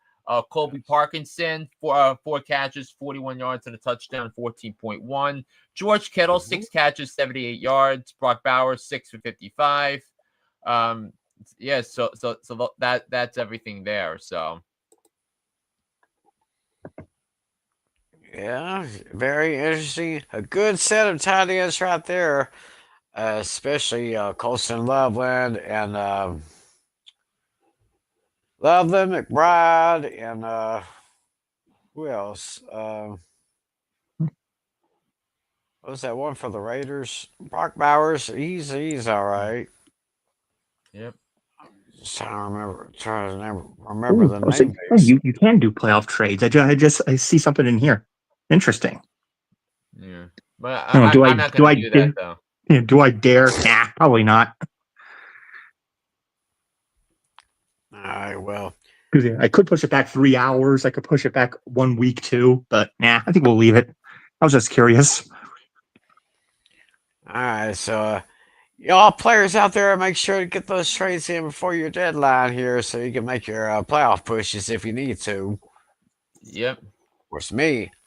Colby Parkinson, 4 catches, 41 yards and a touchdown, 14.1. George Kittle, 6 catches, 78 yards. Brock Bowers, 6 for 55. Yeah, so that's everything there. So yeah, very interesting. A good set of tight ends right there. Especially Colston Loveland and Loveland, McBride, and who else? What was that one for the Raiders? Brock Bowers. He's all right. yep. Just trying to remember the So name. Base. you can do playoff trades. I see something in here. Interesting. Yeah, but Oh, I'm not going to do that though. Yeah, do I dare? Nah, probably not. All right, well, Because I could push it back 3 hours. I could push it back 1 week too. But nah, I think we'll leave it. I was just curious. all right. So, y'all players out there, make sure to get those trades in before your deadline here, so you can make your playoff pushes if you need to. Yep. Of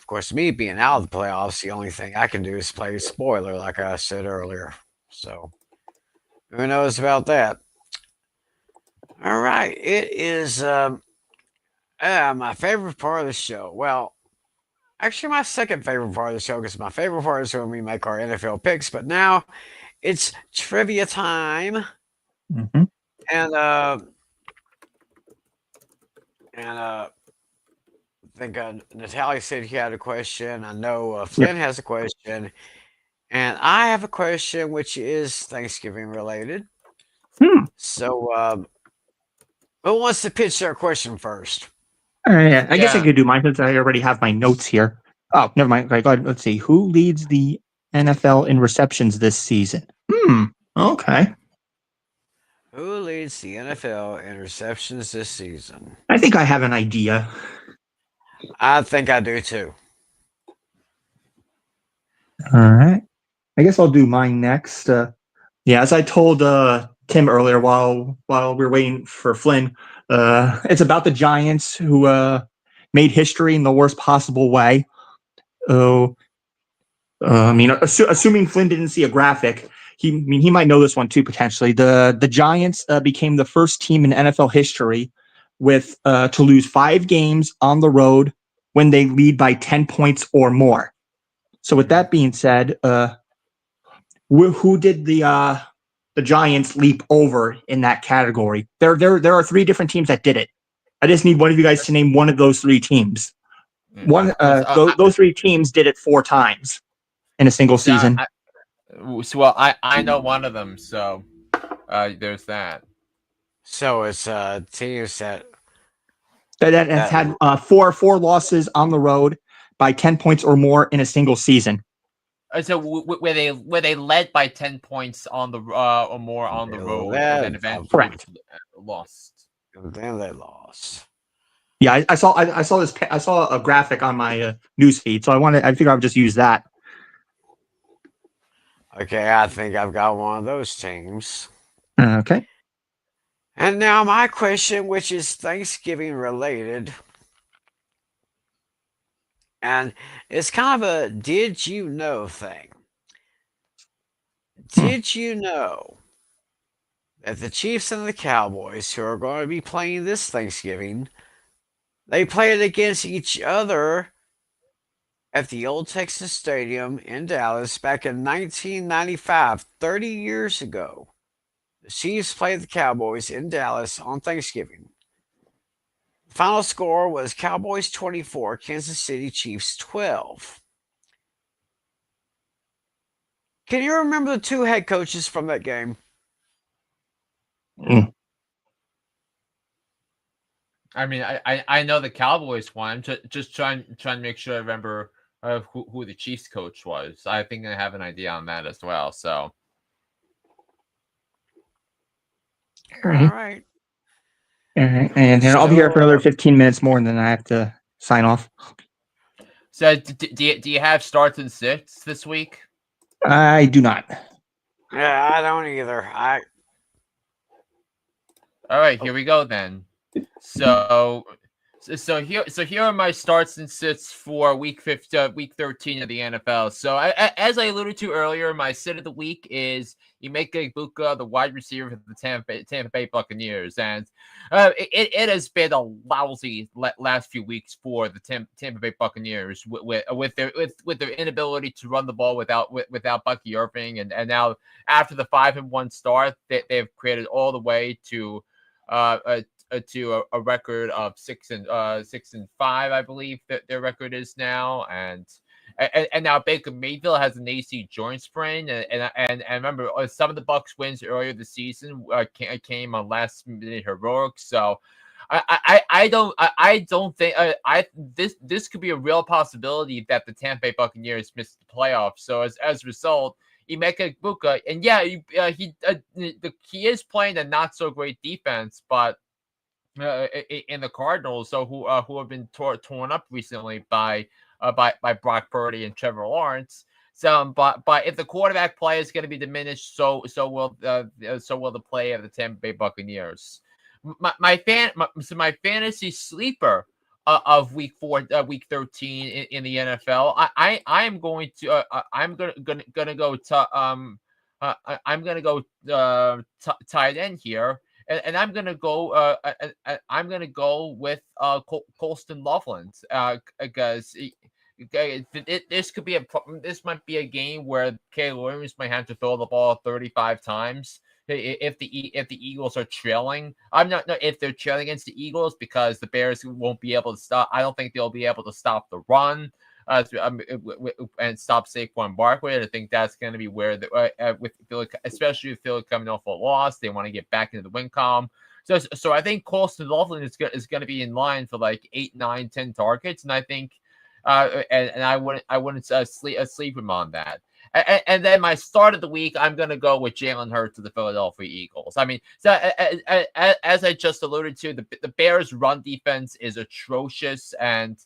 course, me being out of the playoffs, the only thing I can do is play spoiler, like I said earlier. So, who knows about that? All right, it is my favorite part of the show. Well, actually, my second favorite part of the show, because my favorite part is when we make our NFL picks. But now it's trivia time, Mm-hmm. and I think Natalia said he had a question. I know Flynn has a question, and I have a question which is Thanksgiving related. So, who wants to pitch their question first? Yeah, I guess I Yeah. could do mine since I already have my notes here. Oh, never mind. Right, go ahead. Let's see. Who leads the NFL in receptions this season? Okay. Who leads the NFL in receptions this season? I think I have an idea. I think I do too. All right. I guess I'll do mine next. Yeah, as I told Tim earlier while we were waiting for Flynn, it's about the Giants who made history in the worst possible way. I mean, assuming Flynn didn't see a graphic, he might know this one too potentially. The Giants became the first team in NFL history with to lose 5 games on the road when they lead by 10 points or more. So with that being said, who did the Giants leap over in that category? There are 3 different teams that did it. I just need one of you guys to name one of those 3 teams. Those 3 teams did it 4 times in a single season. I know one of them, so there's that. So it's teams that That has had 4 losses on the road by 10 points or more in a single season. So where they led by 10 points on the or more on the road, and then eventually lost. And then they lost. Yeah, I saw this. I saw a graphic on my news feed, so I figured I would just use that. Okay, I think I've got one of those teams. Okay. And now my question, which is Thanksgiving related, and it's kind of a did you know thing. Did you know that the Chiefs and the Cowboys, who are going to be playing this Thanksgiving, they played against each other at the old Texas Stadium in Dallas back in 1995, 30 years ago? The Chiefs played the Cowboys in Dallas on Thanksgiving. The final score was Cowboys 24, Kansas City Chiefs 12. Can you remember the 2 head coaches from that game? I mean, I know the Cowboys won. Just trying to make sure I remember who the Chiefs coach was. I think I have an idea on that as well. So, All right. And I'll be here for another 15 minutes more, and then I have to sign off. So do you have starts and sits this week? I do not. Yeah, I don't either. All right, here we go then. So here are my starts and sits for week 13 of the NFL. So as I alluded to earlier, my sit of the week is Emeka Egbuka, the wide receiver for the Tampa Bay Buccaneers, and it has been a lousy last few weeks for the Tampa Bay Buccaneers with their inability to run the ball without Bucky Irving, and now after the 5-1 start, they've created all the way to a record of 6-5, I believe that their record is now, and now Baker Mayfield has an AC joint sprain, and remember some of the Bucs wins earlier this season came on last minute heroics. So I don't think this could be a real possibility that the Tampa Bay Buccaneers miss the playoffs. So as a result, Emeka Egbuka, and yeah, he is playing a not so great defense, but in the Cardinals, so who have been torn up recently by Brock Purdy and Trevor Lawrence. So, but if the quarterback play is going to be diminished, so will the play of the Tampa Bay Buccaneers. My fantasy sleeper of week 13 in the NFL. I am going to I'm gonna go to I'm gonna go tight end here. And I'm gonna go. I'm gonna go with Colston Loveland because this could be this might be a game where Caleb Williams might have to throw the ball 35 times if the Eagles are trailing. I'm not if they're trailing against the Eagles because the Bears won't be able to stop. I don't think they'll be able to stop the run. And stop Saquon Barkley. I think that's going to be where with Philly, especially with Philly coming off a loss, they want to get back into the win column. So I think Colston Loveland is going to be in line for like 8, 9, 10 targets, and I think and I wouldn't sleep him on that. And then my start of the week, I'm going to go with Jalen Hurts of the Philadelphia Eagles. I mean, so as I just alluded to, the Bears' run defense is atrocious, and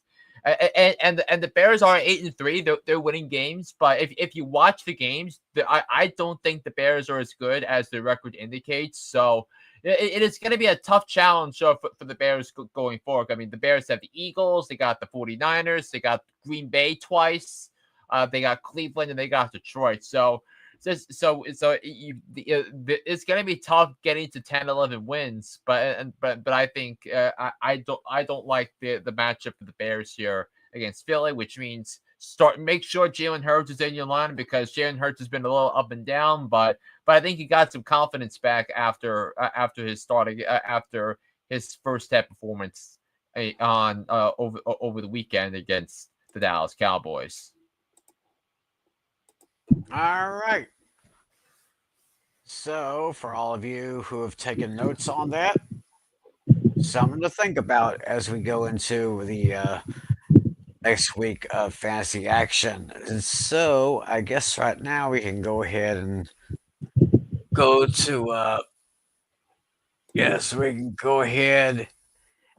the Bears are 8-3. They're winning games, but if you watch the games, I don't think the Bears are as good as the record indicates. So it is going to be a tough challenge for the Bears going forward. I mean, the Bears have the Eagles, they got the 49ers, they got Green Bay twice, they got Cleveland, and they got Detroit. So it's going to be tough getting to 10, 11 wins, but I think I don't like the matchup for the Bears here against Philly, which means make sure Jalen Hurts is in your line, because Jalen Hurts has been a little up and down, but I think he got some confidence back after his starting after his first half performance on over the weekend against the Dallas Cowboys. All right. So, for all of you who have taken notes on that, something to think about as we go into the next week of fantasy action. And so, I guess right now we can go ahead and go to yes, we can go ahead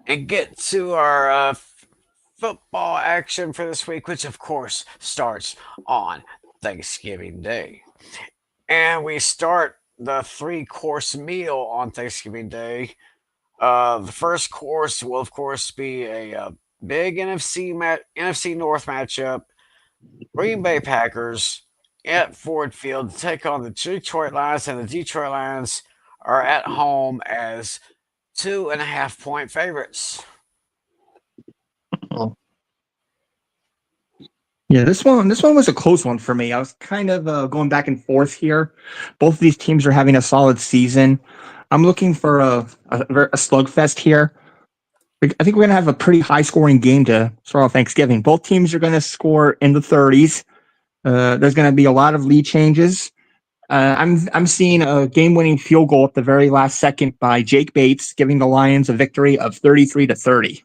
and get to our football action for this week, which of course starts on Thanksgiving Day. And we start the 3-course meal on Thanksgiving Day. The first course will, of course, be a big NFC North matchup. Green Bay Packers at Ford Field to take on the Detroit Lions, and the Detroit Lions are at home as 2.5-point favorites. Yeah, this one was a close one for me. I was kind of going back and forth here. Both of these teams are having a solid season. I'm looking for a slugfest here. I think we're going to have a pretty high-scoring game to start off Thanksgiving. Both teams are going to score in the 30s. There's going to be a lot of lead changes. I'm seeing a game-winning field goal at the very last second by Jake Bates, giving the Lions a victory of 33-30.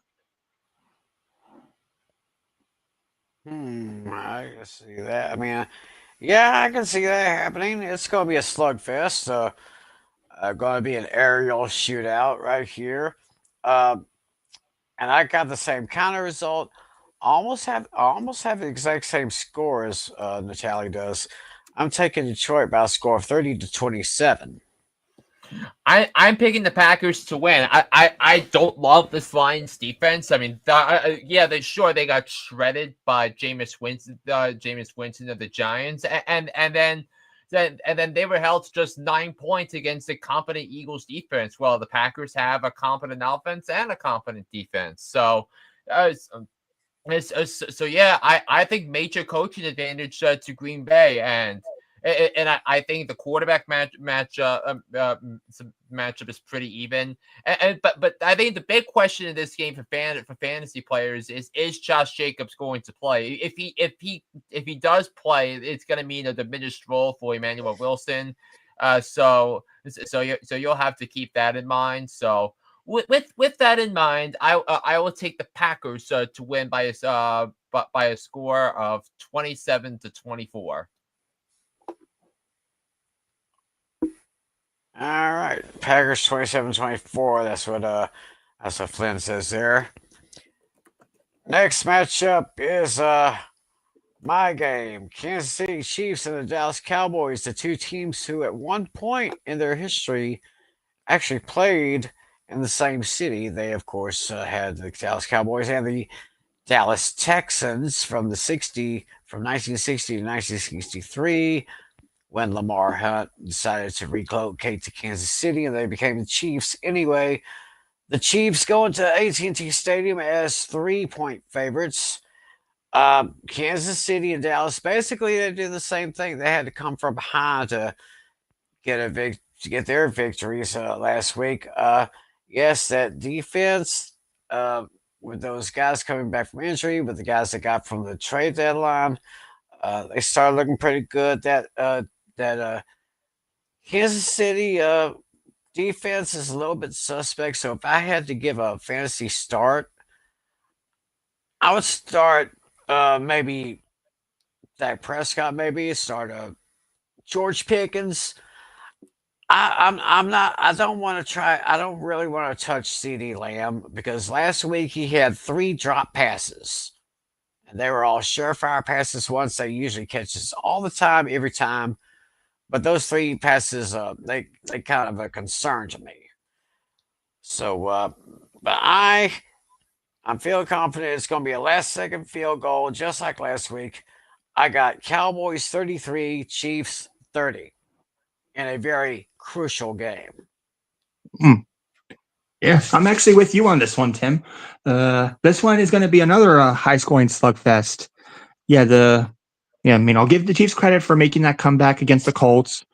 I can see that. I mean, yeah, I can see that happening. It's going to be a slugfest. Going to be an aerial shootout right here. And I got the same kind of result. Almost have the exact same score as Natalie does. I'm taking Detroit by a score of 30-27. I'm picking the Packers to win. I don't love this Lions defense. I mean, they got shredded by Jameis Winston of the Giants, and then they were held to just 9 points against the competent Eagles defense. Well, the Packers have a competent offense and a competent defense. So I think major coaching advantage to Green Bay, and I think the quarterback matchup is pretty even. But I think the big question in this game for fantasy players is Josh Jacobs going to play? If he does play, it's going to mean a diminished role for Emmanuel Wilson. So you'll have to keep that in mind. So with that in mind, I will take the Packers to win by a score of 27-24. All right, Packers 27-24. That's what Flynn says there. Next matchup is my game. Kansas City Chiefs and the Dallas Cowboys, the two teams who at one point in their history actually played in the same city. They, of course, had the Dallas Cowboys and the Dallas Texans from 1960 to 1963. When Lamar Hunt decided to relocate to Kansas City, and they became the Chiefs anyway. The Chiefs go into AT&T Stadium as 3-point favorites. Kansas City and Dallas, basically, they do the same thing. They had to come from behind to get their victories last week. Yes, that defense with those guys coming back from injury, with the guys that got from the trade deadline, they started looking pretty good. That Kansas City defense is a little bit suspect. So if I had to give a fantasy start, I would start maybe Dak Prescott, maybe start George Pickens. I don't really want to touch CeeDee Lamb, because last week he had 3 drop passes. And they were all surefire passes once. They usually catches all the time, every time. But those 3 passes, they kind of a concern to me. So, but I'm feeling confident it's going to be a last-second field goal, just like last week. I got Cowboys 33, Chiefs 30 in a very crucial game. Yeah, I'm actually with you on this one, Tim. This one is going to be another high-scoring slugfest. I mean, I'll give the Chiefs credit for making that comeback against the Colts.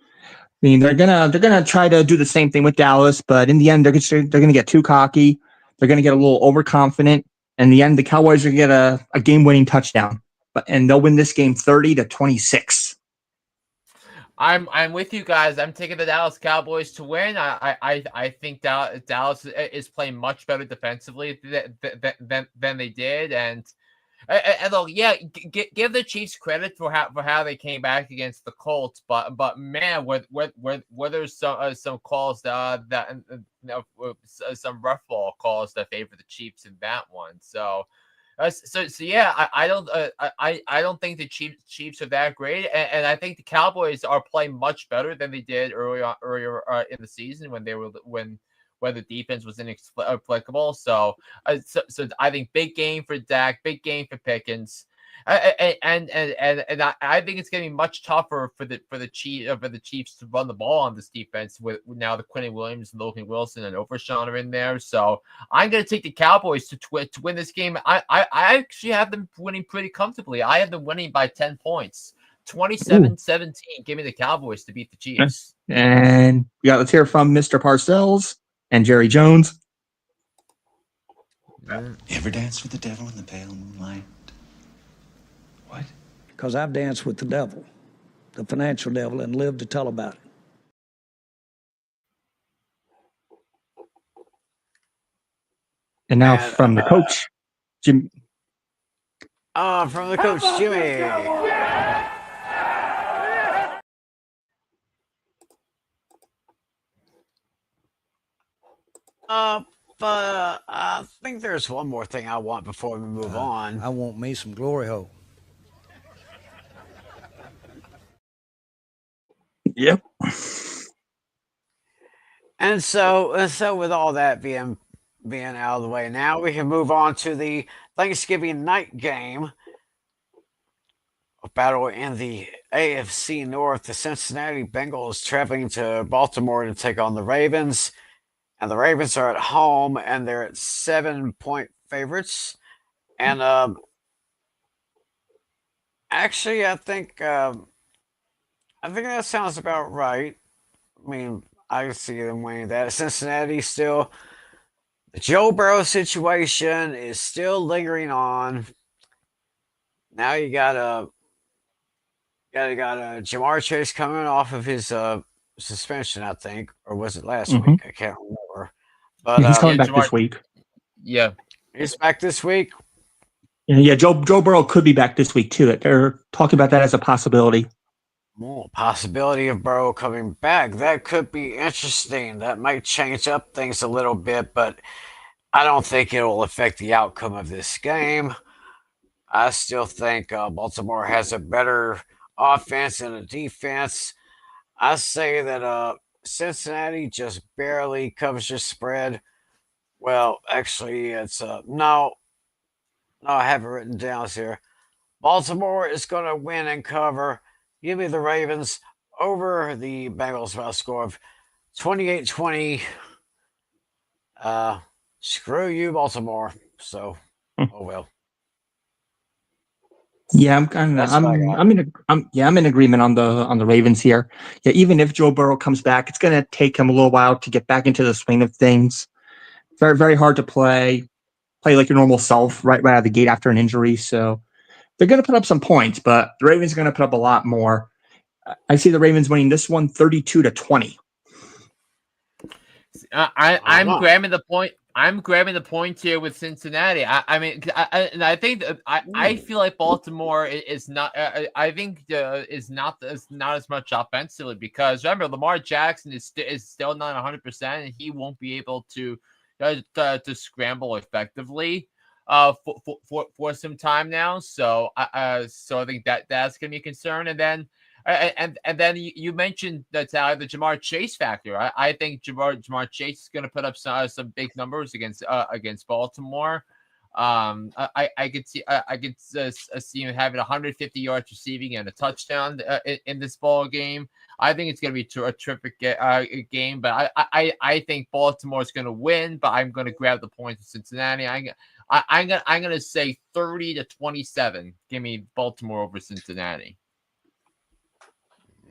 I mean, they're gonna try to do the same thing with Dallas, but in the end, they're gonna get too cocky. They're gonna get a little overconfident. In the end, the Cowboys are gonna get a game-winning touchdown, and they'll win this game 30-26. I'm with you guys. I'm taking the Dallas Cowboys to win. I think Dallas is playing much better defensively than they did, and look, yeah, give the Chiefs credit for how they came back against the Colts, but man, were there some calls some rough ball calls that favor the Chiefs in that one. So yeah, I don't think the Chiefs are that great, and I think the Cowboys are playing much better than they did earlier in the season when the defense was inexplicable. So I think big game for Dak, big game for Pickens, and I think it's getting much tougher for the Chiefs to run the ball on this defense with now the Quentin Williams, Logan Wilson, and Overshawn are in there. So I'm going to take the Cowboys to win this game. I actually have them winning pretty comfortably. I have them winning by 10 points. 27-17. Give me the Cowboys to beat the Chiefs. And let's hear from Mr. Parcells and Jerry Jones. You ever dance with the devil in the pale moonlight? What? Because I've danced with the devil, the financial devil, and lived to tell about it. And now from the coach, Jim. From the coach, Jimmy. But I think there's one more thing I want before we move on. I want me some glory hole. Yep. And so with all that being out of the way, now we can move on to the Thanksgiving night game. A battle in the AFC North. The Cincinnati Bengals traveling to Baltimore to take on the Ravens. And the Ravens are at home, and they're at 7-point favorites. And actually, I think that sounds about right. I mean, I see them winning that. Cincinnati still, the Joe Burrow situation is still lingering on. Now you got Jamar Chase coming off of his suspension, I think, or was it last week? I can't remember. But He's coming back Jamar- this week. Yeah. He's back this week. Yeah, Joe Burrow could be back this week too. They're talking about that as a possibility. More possibility of Burrow coming back. That could be interesting. That might change up things a little bit, but I don't think it will affect the outcome of this game. I still think Baltimore has a better offense and a defense. I say that Cincinnati just barely covers the spread. Well, actually, it's no, I have it written down here. Baltimore is going to win and cover. Give me the Ravens over the Bengals by a score of 28-20. Screw you, Baltimore. So, oh well. Yeah, I'm in agreement on the Ravens here. Yeah, even if Joe Burrow comes back, it's going to take him a little while to get back into the swing of things. Very, very hard to play like your normal self right out of the gate after an injury. So they're going to put up some points, but the Ravens are going to put up a lot more. I see the Ravens winning this one 32-20. I'm grabbing the point. I'm grabbing the point here with Cincinnati. I think I feel like Baltimore is not. Is not as much offensively because remember Lamar Jackson is still not 100%, and he won't be able to scramble effectively for some time now. So I think that's gonna be a concern, and then. And then you mentioned that the Jamar Chase factor. I think Jamar Chase is going to put up some big numbers against Baltimore. I could see see him having 150 yards receiving and a touchdown in this ball game. I think it's going to be a terrific game, but I think Baltimore is going to win. But I'm going to grab the points of Cincinnati. I'm gonna say 30-27. Give me Baltimore over Cincinnati.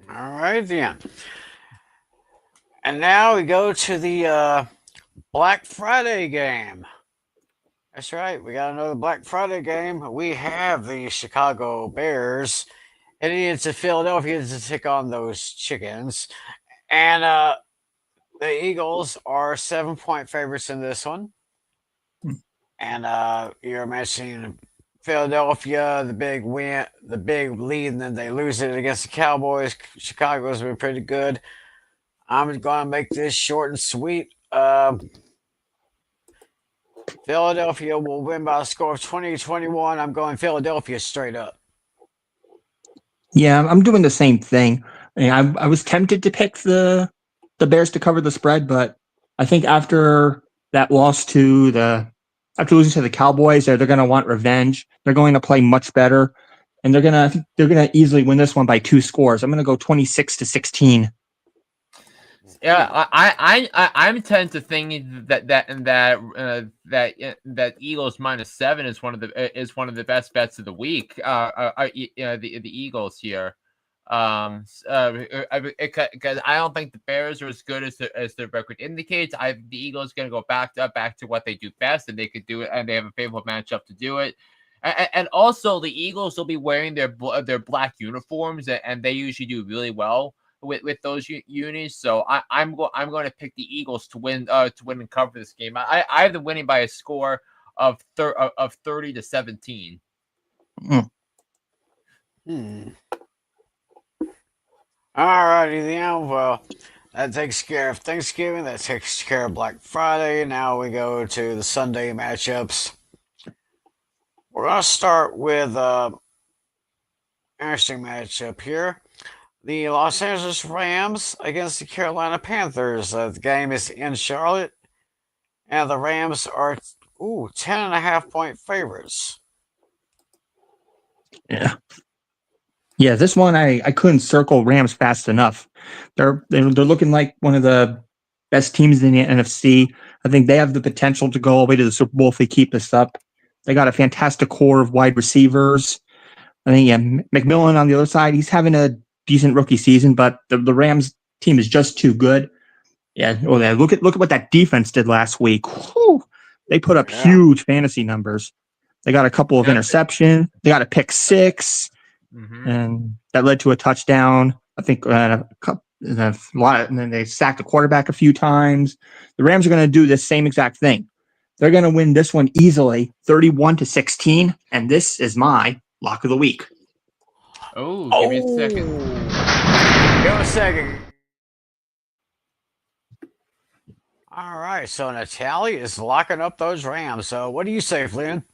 All right, then. And now we go to the Black Friday game. That's right. We got another Black Friday game. We have the Chicago Bears heading into Philadelphia to take on those chickens. And the Eagles are 7-point favorites in this one. And you're mentioning Philadelphia, the big win, the big lead, and then they lose it against the Cowboys. Chicago's been pretty good. I'm going to make this short and sweet. Philadelphia will win by a score of 20-21. I'm going Philadelphia straight up. Yeah, I'm doing the same thing. I was tempted to pick the Bears to cover the spread, but I think after that loss after losing to the Cowboys, they're going to want revenge. They're going to play much better, and they're going to easily win this one by 2 scores. I'm going to go 26-16. Yeah, I'm tend to think that Eagles -7 is one of the best bets of the week. The Eagles here, because I don't think the Bears are as good as their record indicates. The Eagles going to go back to what they do best, and they could do it, and they have a favorable matchup to do it. And also, the Eagles will be wearing their black uniforms, and they usually do really well with those unis. So I'm going to pick the Eagles to win and cover this game. I have them winning by a score of 30-17. All righty then. Well, that takes care of Thanksgiving. That takes care of Black Friday. Now we go to the Sunday matchups. We're going to start with interesting matchup here. The Los Angeles Rams against the Carolina Panthers. The game is in Charlotte, and the Rams are 10.5-point favorites. Yeah, this one I couldn't circle Rams fast enough. They're looking like one of the best teams in the NFC. I think they have the potential to go all the way to the Super Bowl if they keep this up. They got a fantastic core of wide receivers. I think McMillan on the other side, he's having a decent rookie season, but the Rams team is just too good. Yeah, look at what that defense did last week. Whew. They put up huge fantasy numbers. They got a couple of interceptions. They got a pick 6, and that led to a touchdown. I think a lot, and then they sacked the quarterback a few times. The Rams are going to do this same exact thing. They're going to win this one easily, 31-16, and this is my lock of the week. Oh, give me a second. Give me a second. All right, so Natalie is locking up those Rams. So what do you say, Flynn?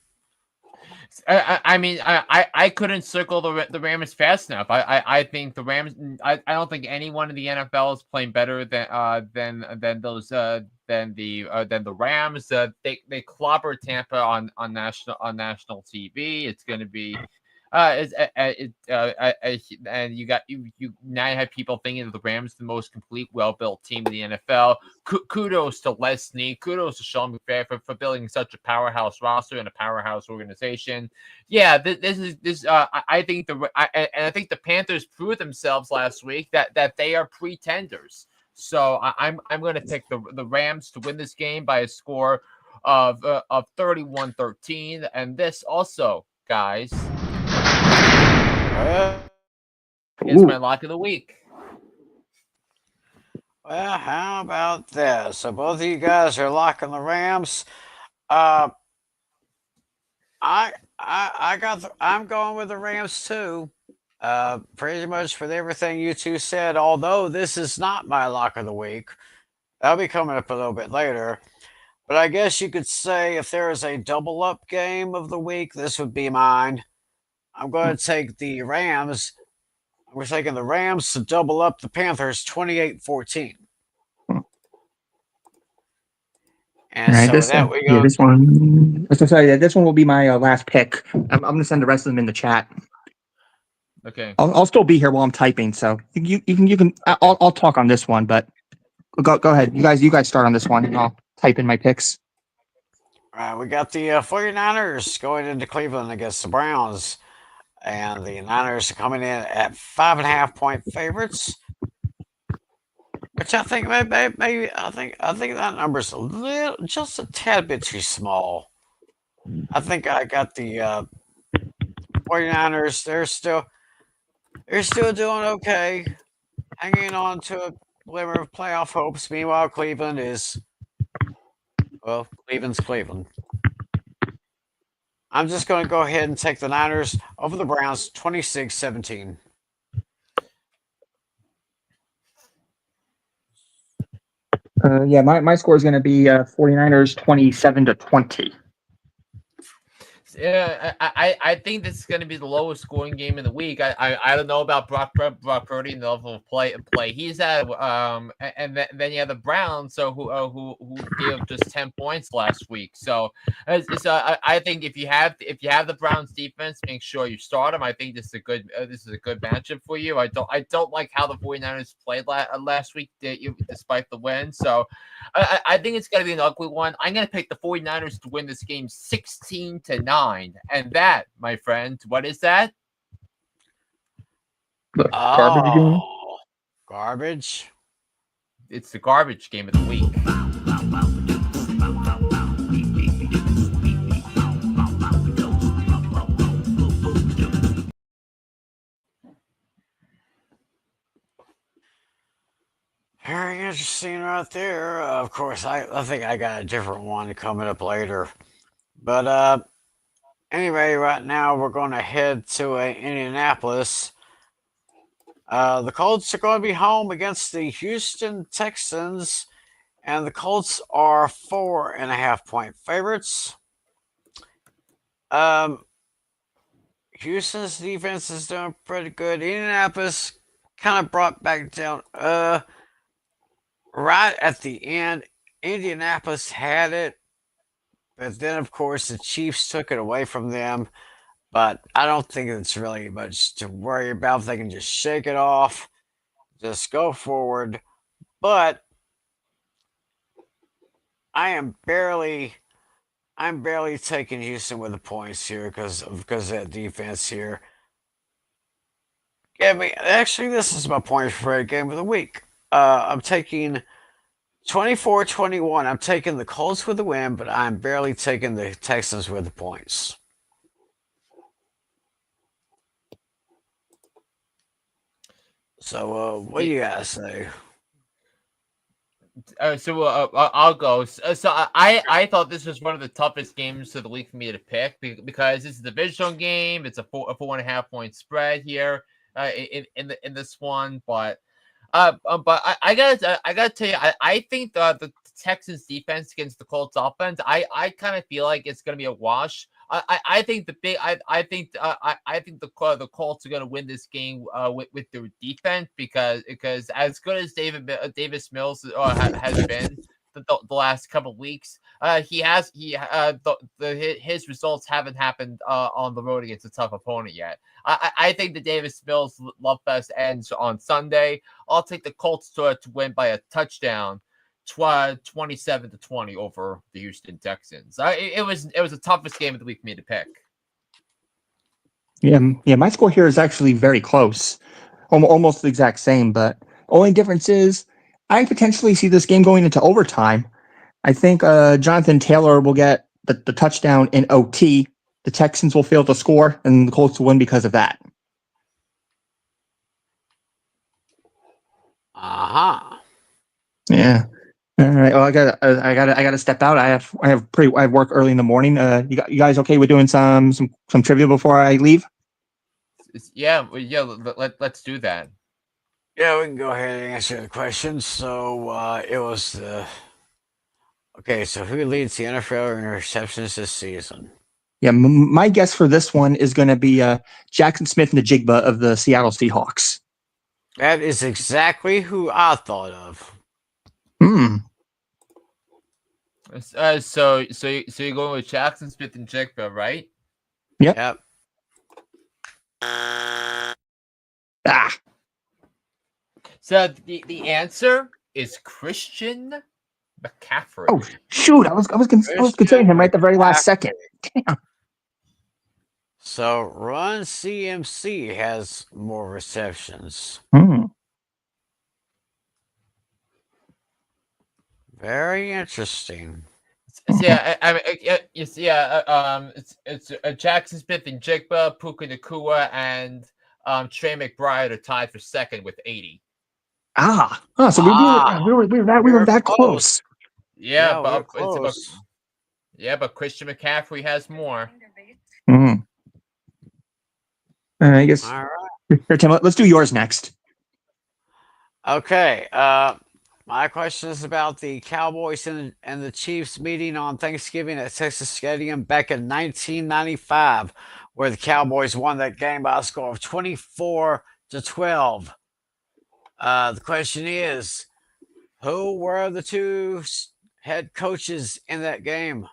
I couldn't circle the Rams fast enough. I think the Rams. I don't think anyone in the NFL is playing better than the Rams. They clobber Tampa on national TV. It's going to be. And you now have people thinking of the Rams the most complete, well-built team in the NFL. Kudos to Les Snead. Kudos to Sean McVay for building such a powerhouse roster and a powerhouse organization. Yeah, I think the Panthers proved themselves last week that they are pretenders. So I'm going to pick the Rams to win this game by a score of 31-13, and this also, guys. It's my lock of the week. Well, how about this? So both of you guys are locking the Rams. I'm going with the Rams too. Pretty much for everything you two said. Although this is not my lock of the week, that'll be coming up a little bit later. But I guess you could say if there is a double up game of the week, this would be mine. I'm going to take the Rams. We're taking the Rams to double up the Panthers 28-14. And All right, so this with that, we yeah, go. this one. So sorry, this one will be my last pick. I'm gonna send the rest of them in the chat. Okay. I'll still be here while I'm typing, so you can. I'll talk on this one, but go ahead. You guys start on this one, and I'll type in my picks. We got the 49ers going into Cleveland against the Browns. And the Niners are coming in at 5.5-point favorites, which I think maybe I think that number's just a tad bit too small. I think I got the 49ers. They're still doing okay, hanging on to a glimmer of playoff hopes. Meanwhile, Cleveland's Cleveland. I'm just going to go ahead and take the Niners over the Browns 26-17. Yeah, my score is going to be 49ers 27-20. Yeah, I think this is going to be the lowest scoring game in the week. I don't know about Brock Purdy and the level of play he's at. And then you have the Browns, so who gave up just 10 points last week. So I think if you have the Browns defense, make sure you start them. I think this is a good matchup for you. I don't like how the 49ers played last week despite the win. So I think it's going to be an ugly one. I'm going to pick the 49ers to win this game 16-9. And that, my friend, what is that? Garbage game. Garbage. It's the garbage game of the week. Very interesting right there. Of course, I think I got a different one coming up later. But anyway, right now we're going to head to Indianapolis. The Colts are going to be home against the Houston Texans, and the Colts are 4.5-point favorites. Houston's defense is doing pretty good. Indianapolis kind of brought back down. Right at the end, Indianapolis had it, but then of course the Chiefs took it away from them. But I don't think it's really much to worry about. They can just shake it off, just go forward. But I'm barely taking Houston with the points here because of that defense here. Actually, this is my point spread game of the week. I'm taking 24-21. I'm taking the Colts with the win, but I'm barely taking the Texans with the points. So, what do you guys say? I'll go. So I thought this was one of the toughest games of the week for me to pick because it's a divisional game. It's a 4.5-point spread here in this one, but I gotta tell you, I think the Texans defense against the Colts offense, I kind of feel like it's gonna be a wash. I think I think the Colts are going to win this game with their defense because as good as Davis Mills has been the last couple of weeks, his results haven't happened on the road against a tough opponent yet. I think the Davis Mills love fest ends on Sunday. I'll take the Colts to win by a touchdown. 27-20 over the Houston Texans. It was the toughest game of the week for me to pick. Yeah. My score here is actually very close, almost the exact same. But only difference is I potentially see this game going into overtime. I think Jonathan Taylor will get the touchdown in OT. The Texans will fail to score, and the Colts will win because of that. Yeah. All right. Well, I got to step out. I have work early in the morning. You guys okay with doing some trivia before I leave? Yeah. Let's do that. Yeah, we can go ahead and answer the question. So it was okay. So who leads the NFL in interceptions this season? Yeah, my guess for this one is going to be Jackson Smith-Njigba of the Seattle Seahawks. That is exactly who I thought of. So you're going with Jackson Smith and Jigba, right? Yep. Ah, So the answer is Christian McCaffrey. oh shoot! I was considering him right at the very last second. Damn. So Run CMC has more receptions. Hmm. Very interesting. It's Jackson Smith and Jigba, Puka Nakua, and Trey McBride are tied for second with 80. So we were that close. Yeah, we're but close. but Christian McCaffrey has more. Hmm. I guess. All right. Here, Tim, let's do yours next. Okay. My question is about the Cowboys and the Chiefs meeting on Thanksgiving at Texas Stadium back in 1995, where the Cowboys won that game by a score of 24-12. The question is, who were the two head coaches in that game?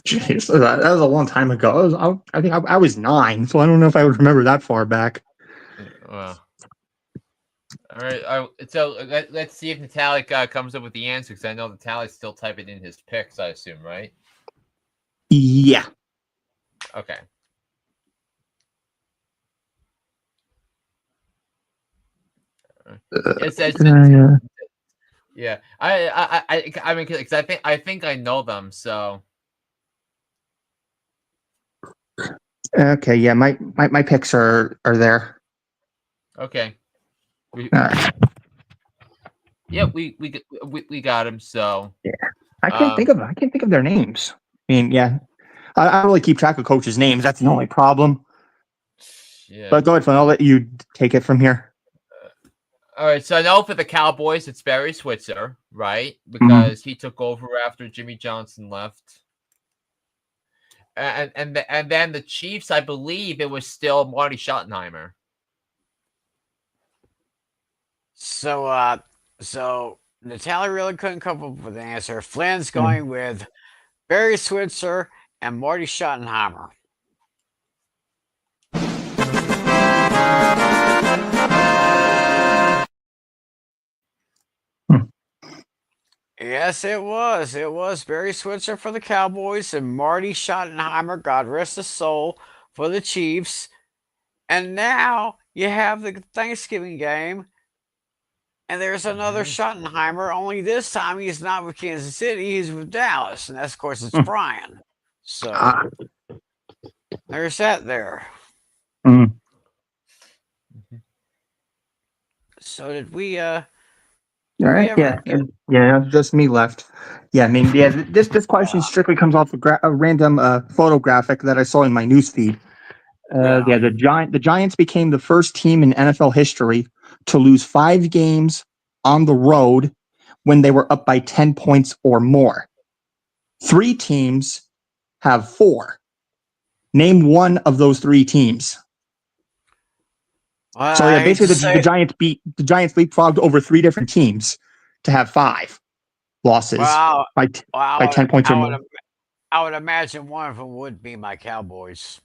Jeez, that was a long time ago. I think I was 9, so I don't know if I would remember that far back. Well, all right. So let's see if Natalie comes up with the answer, because I know Natalie's still typing in his picks, I assume, right? Yeah. Okay. It says, yeah. I mean, because I think I know them. So Okay, yeah, my picks are there. okay. All right. Yeah, we got him. So I can't think of their names. I mean, yeah, I don't really keep track of coaches' names. That's the only problem. yeah. But go ahead, Flynn. I'll let you take it from here. All right, so I know for the Cowboys, it's Barry Switzer, right? Because he took over after Jimmy Johnson left. And then the Chiefs, I believe it was still Marty Schottenheimer. So Natalie really couldn't come up with an answer. Flynn's going with Barry Switzer and Marty Schottenheimer. Yes, it was. It was Barry Switzer for the Cowboys and Marty Schottenheimer, God rest his soul, for the Chiefs. And now you have the Thanksgiving game, and there's another Schottenheimer, only this time he's not with Kansas City, he's with Dallas. And that's, of course, it's Brian. So there's that there. So did we All right, yeah, just me left. Yeah, I mean, yeah, this question strictly comes off a random photographic that I saw in my newsfeed. Yeah, the Giants became the first team in NFL history to lose 5 games on the road when they were up by 10 points or more. 3 teams have 4. Name one of those 3 teams. Well, So yeah, basically the Giants leapfrogged over 3 different teams to have 5 losses by 10 points or more. I would imagine one of them would be my Cowboys.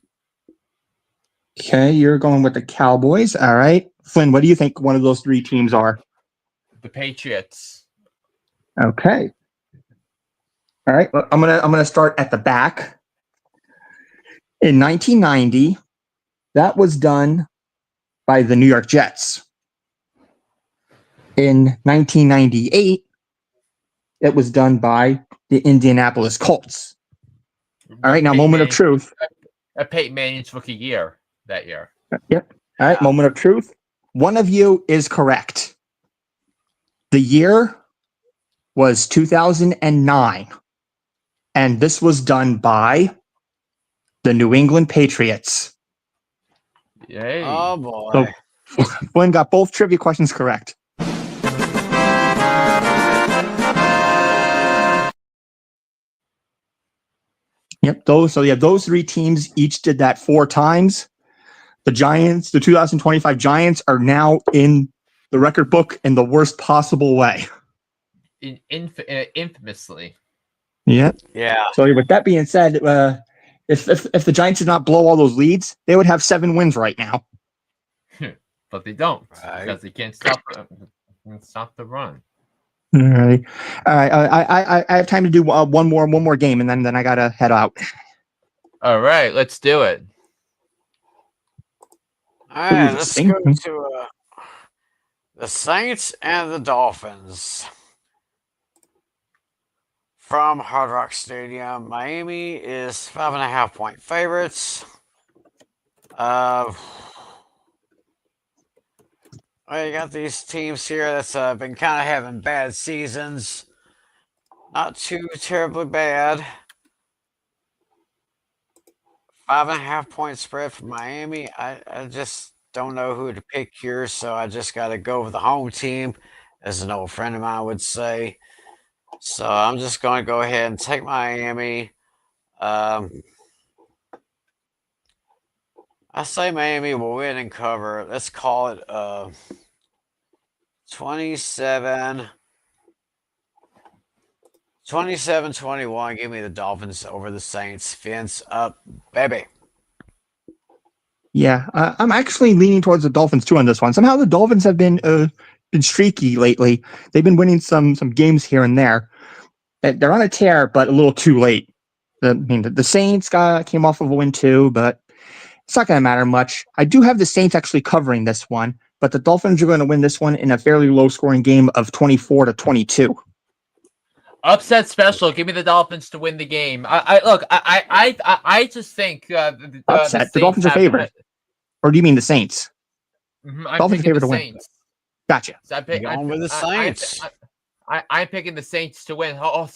Okay, you're going with the Cowboys. All right, Flynn, what do you think one of those 3 teams are? The Patriots. Okay. All right, well, I'm gonna start at the back. In 1990, that was done by the New York Jets. In 1998, it was done by the Indianapolis Colts. All right, now moment of truth. Peyton Manning's rookie year that year. Yep. All right, moment of truth. One of you is correct. The year was 2009, and this was done by the New England Patriots. Yay. Oh boy. So Flynn got both trivia questions correct. Yep. Those 3 teams each did that 4 times. The Giants, the 2025 Giants, are now in the record book in the worst possible way. Infamously. Yeah. Yeah. So with that being said, if the Giants did not blow all those leads, they would have 7 wins right now. But they don't Right. because they can't stop the run. All right. I have time to do one more game, and then I gotta head out. All right, let's do it. All right, the let's Saints? go to the Saints and the Dolphins. From Hard Rock Stadium, Miami is 5.5-point favorites. Well, you got these teams here that's been kind of having bad seasons. Not too terribly bad. 5.5-point spread for Miami. I just don't know who to pick here, so I just got to go with the home team, as an old friend of mine would say. So I'm just going to go ahead and take Miami. I say Miami will win and cover. Let's call it 27-21. Give me the Dolphins over the Saints. Fins up, baby. Yeah, I'm actually leaning towards the Dolphins too on this one. Somehow the Dolphins have been streaky lately. They've been winning some games here and there. They're on a tear, but a little too late. The Saints came off of a win too, but it's not going to matter much. I do have the Saints actually covering this one, but the Dolphins are going to win this one in a fairly low-scoring game of 24-22. Upset special. Give me the Dolphins to win the game. I just think Upset. The Dolphins are favored. Or do you mean the Saints? I'm Dolphins are picking favored the to win. Saints. Gotcha. So Going with the Saints. I'm picking the Saints to win. I'll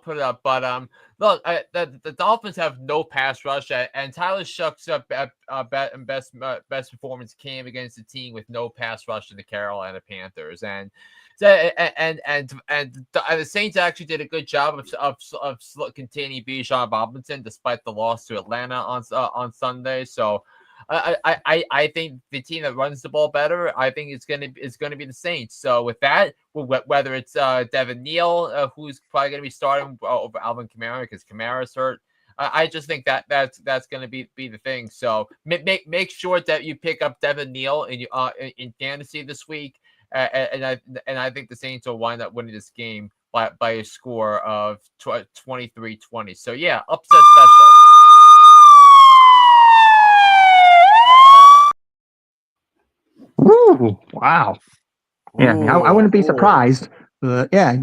put it up, but look, the Dolphins have no pass rush, and Tyler Shuck's best performance came against a team with no pass rush in the Carolina Panthers, and the Saints actually did a good job of containing Bijan Robinson despite the loss to Atlanta on Sunday. So. I think the team that runs the ball better, I think it's gonna be the Saints. So with that, whether it's Devin Neal, who's probably gonna be starting over Alvin Kamara because Kamara's hurt, I just think that's gonna be the thing. So make sure that you pick up Devin Neal in fantasy this week, and I think the Saints will wind up winning this game by a score of 23-20. So yeah, upset special. Ooh, wow. Yeah, I wouldn't be surprised. Yeah, I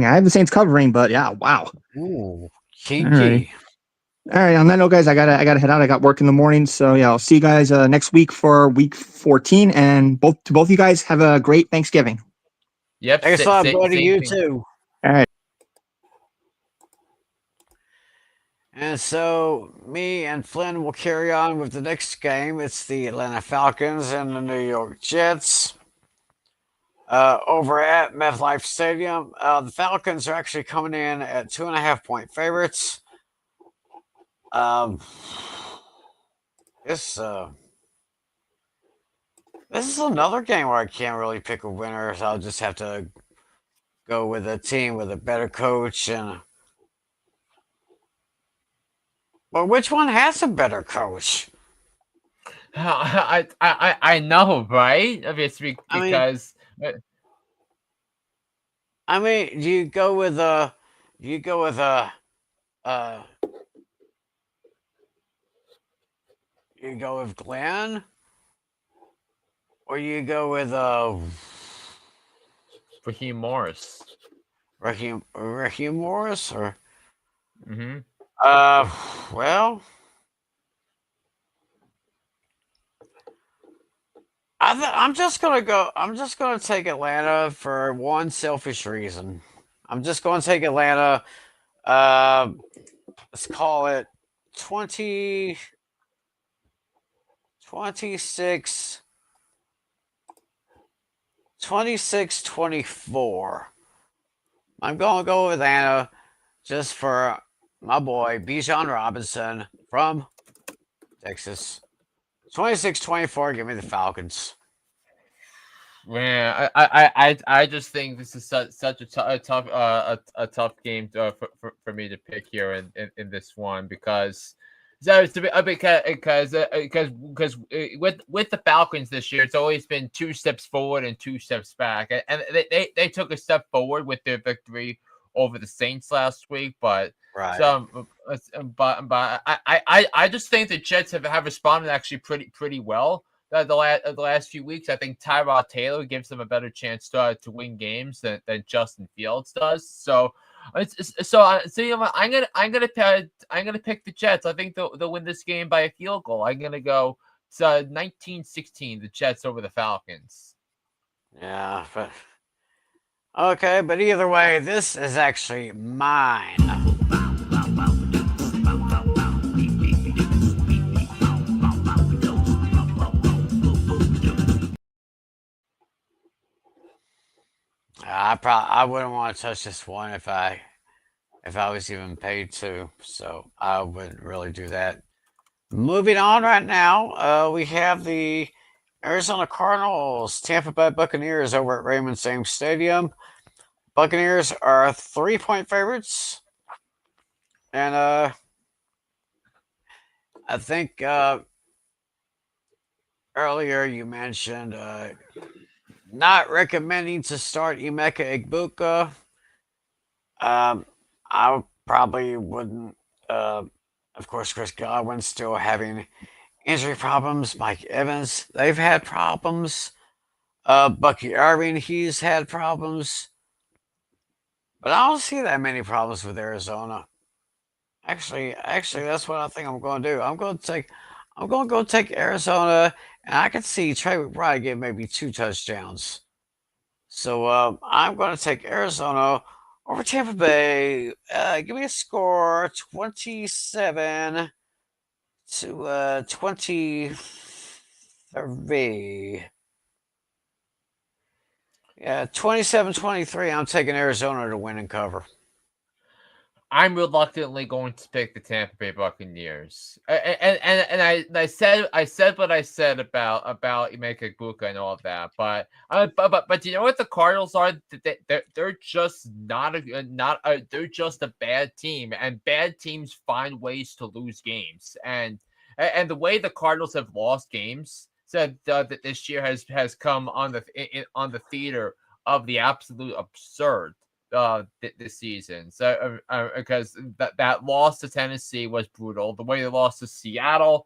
have the Saints covering, but yeah, wow. Ooh, kinky. All right, on that note, guys, I gotta head out. I got work in the morning, so yeah, I'll see you guys next week for week 14. And both you guys have a great Thanksgiving. Yep. Thanks a lot, buddy. You too. All right. And so me and Flynn will carry on with the next game. It's the Atlanta Falcons and the New York Jets. Over at MetLife Stadium, the Falcons are actually coming in at 2.5-point favorites. This is another game where I can't really pick a winner, so I'll just have to go with a team with a better coach and. But which one has a better coach? I know, right? Obviously, because I mean, you go with Glenn, or you go with Raheem Morris. Raheem Morris, or well, I'm just gonna take Atlanta for one selfish reason. I'm just gonna take Atlanta. Let's call it 26-24. I'm gonna go with Atlanta just for my boy Bijan Robinson from Texas. 26-24. Give me the Falcons. Man, I just think this is such a tough game for me to pick here in this one because with the Falcons this year, it's always been 2 steps forward and 2 steps back, and they took a step forward with their victory over the Saints last week, but Right. I just think the Jets have responded actually pretty well. The last few weeks, I think Tyrod Taylor gives them a better chance to win games than Justin Fields does. So, you know what, I'm gonna pick the Jets. I think they'll win this game by a field goal. I'm gonna go 19-16, the Jets over the Falcons. Yeah, but okay, but either way, this is actually mine. I wouldn't want to touch this one if I was even paid to, so I wouldn't really do that. Moving on right now, we have the Arizona Cardinals, Tampa Bay Buccaneers over at Raymond James Stadium. Buccaneers are 3-point favorites, and I think earlier you mentioned not recommending to start Emeka Egbuka. I probably wouldn't. Of course, Chris Godwin still having injury problems. Mike Evans, they've had problems. Bucky Irving, he's had problems. But I don't see that many problems with Arizona. Actually, that's what I think I'm going to do. I'm going to go take Arizona, and I can see Trey McBride get maybe 2 touchdowns. So I'm going to take Arizona over Tampa Bay. Give me a score 27 to 23. Yeah, 27-23. I'm taking Arizona to win and cover. I'm reluctantly going to pick the Tampa Bay Buccaneers, and I said what I said about Emeka Egbuka and all of that, but you know what the Cardinals are? They're just they're just a bad team, and bad teams find ways to lose games, and the way the Cardinals have lost games said that this year has come on the theater of the absolute absurd. This season. So because that loss to Tennessee was brutal. The way they lost to Seattle,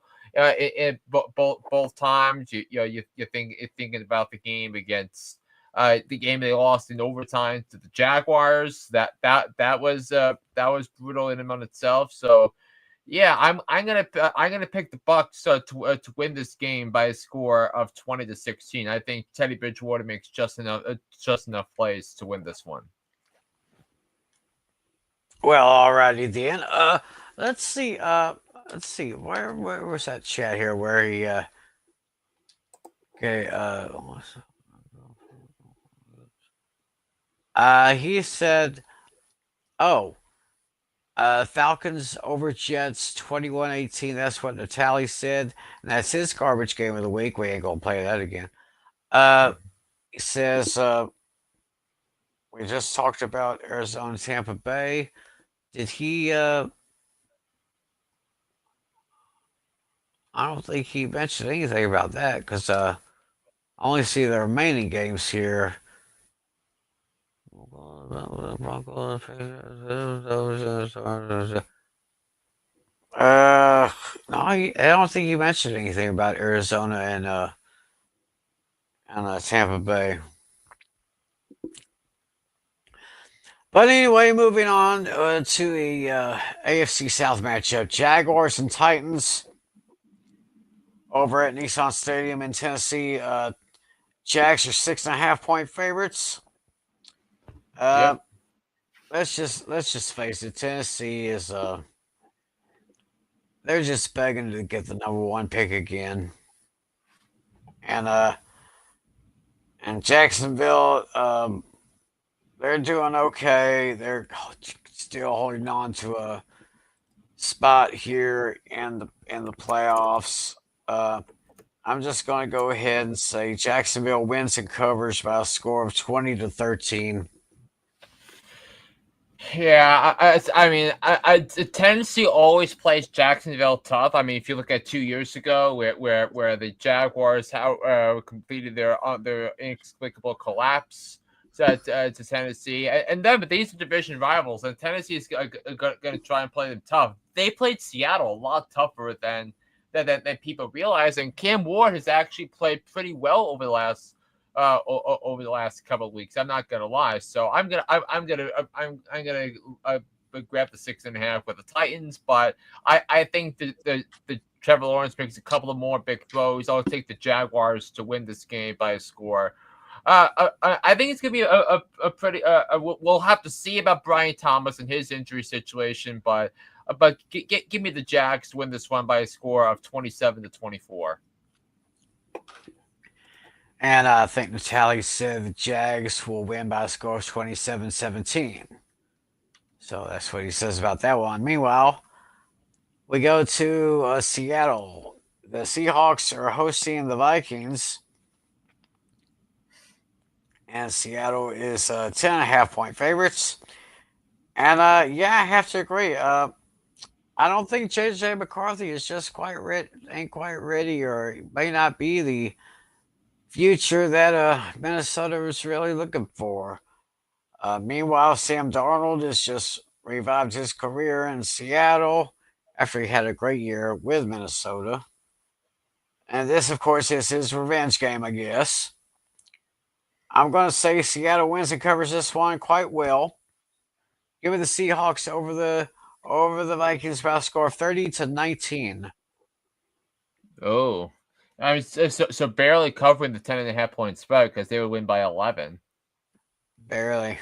both times, you're thinking about the game against the game they lost in overtime to the Jaguars. That was brutal in and on itself. So yeah, I'm gonna pick the Bucs to win this game by a score of 20-16. I think Teddy Bridgewater makes just enough plays to win this one. Well, alrighty then. Let's see. Where was that chat here? Where he? Okay. He said, "Oh, Falcons over Jets 21-18. That's what Natalie said, and that's his garbage game of the week. We ain't gonna play that again." He says, "We just talked about Arizona, Tampa Bay." Did he? I don't think he mentioned anything about that because I only see the remaining games here. No, I don't think he mentioned anything about Arizona and Tampa Bay. But anyway, moving on to the AFC South matchup. Jaguars and Titans over at Nissan Stadium in Tennessee. Jags are 6.5-point favorites. Yep. Let's just face it. Tennessee is they're just begging to get the #1 pick again. And Jacksonville, they're doing okay. They're still holding on to a spot here in the playoffs. I'm just going to go ahead and say Jacksonville wins and covers by a score of 20-13. Yeah, I mean, Tennessee always plays Jacksonville tough. I mean, if you look at 2 years ago, where the Jaguars completed their inexplicable collapse to Tennessee, and then but these are division rivals, and Tennessee is going to try and play them tough. They played Seattle a lot tougher than people realize, and Cam Ward has actually played pretty well over the last couple of weeks. I'm not gonna lie. So I'm gonna grab the 6.5 with the Titans, but I think the Trevor Lawrence makes a couple of more big throws. I'll take the Jaguars to win this game by a score. I think it's gonna be a pretty. We'll have to see about Brian Thomas and his injury situation, but give me the Jags to win this one by a score of 27-24. And I think Natalie said the Jags will win by a score of 27-17. So that's what he says about that one. Meanwhile, we go to Seattle. The Seahawks are hosting the Vikings. And Seattle is 10.5-point favorites. And yeah, I have to agree. I don't think J.J. McCarthy is just ain't quite ready, or may not be the future that Minnesota was really looking for. Meanwhile, Sam Darnold has just revived his career in Seattle after he had a great year with Minnesota. And this, of course, is his revenge game, I guess. I'm going to say Seattle wins and covers this one quite well. Give me the Seahawks over the Vikings by a score of 30-19. Oh. I mean, so barely covering the 10.5-point spread because they would win by 11. Barely.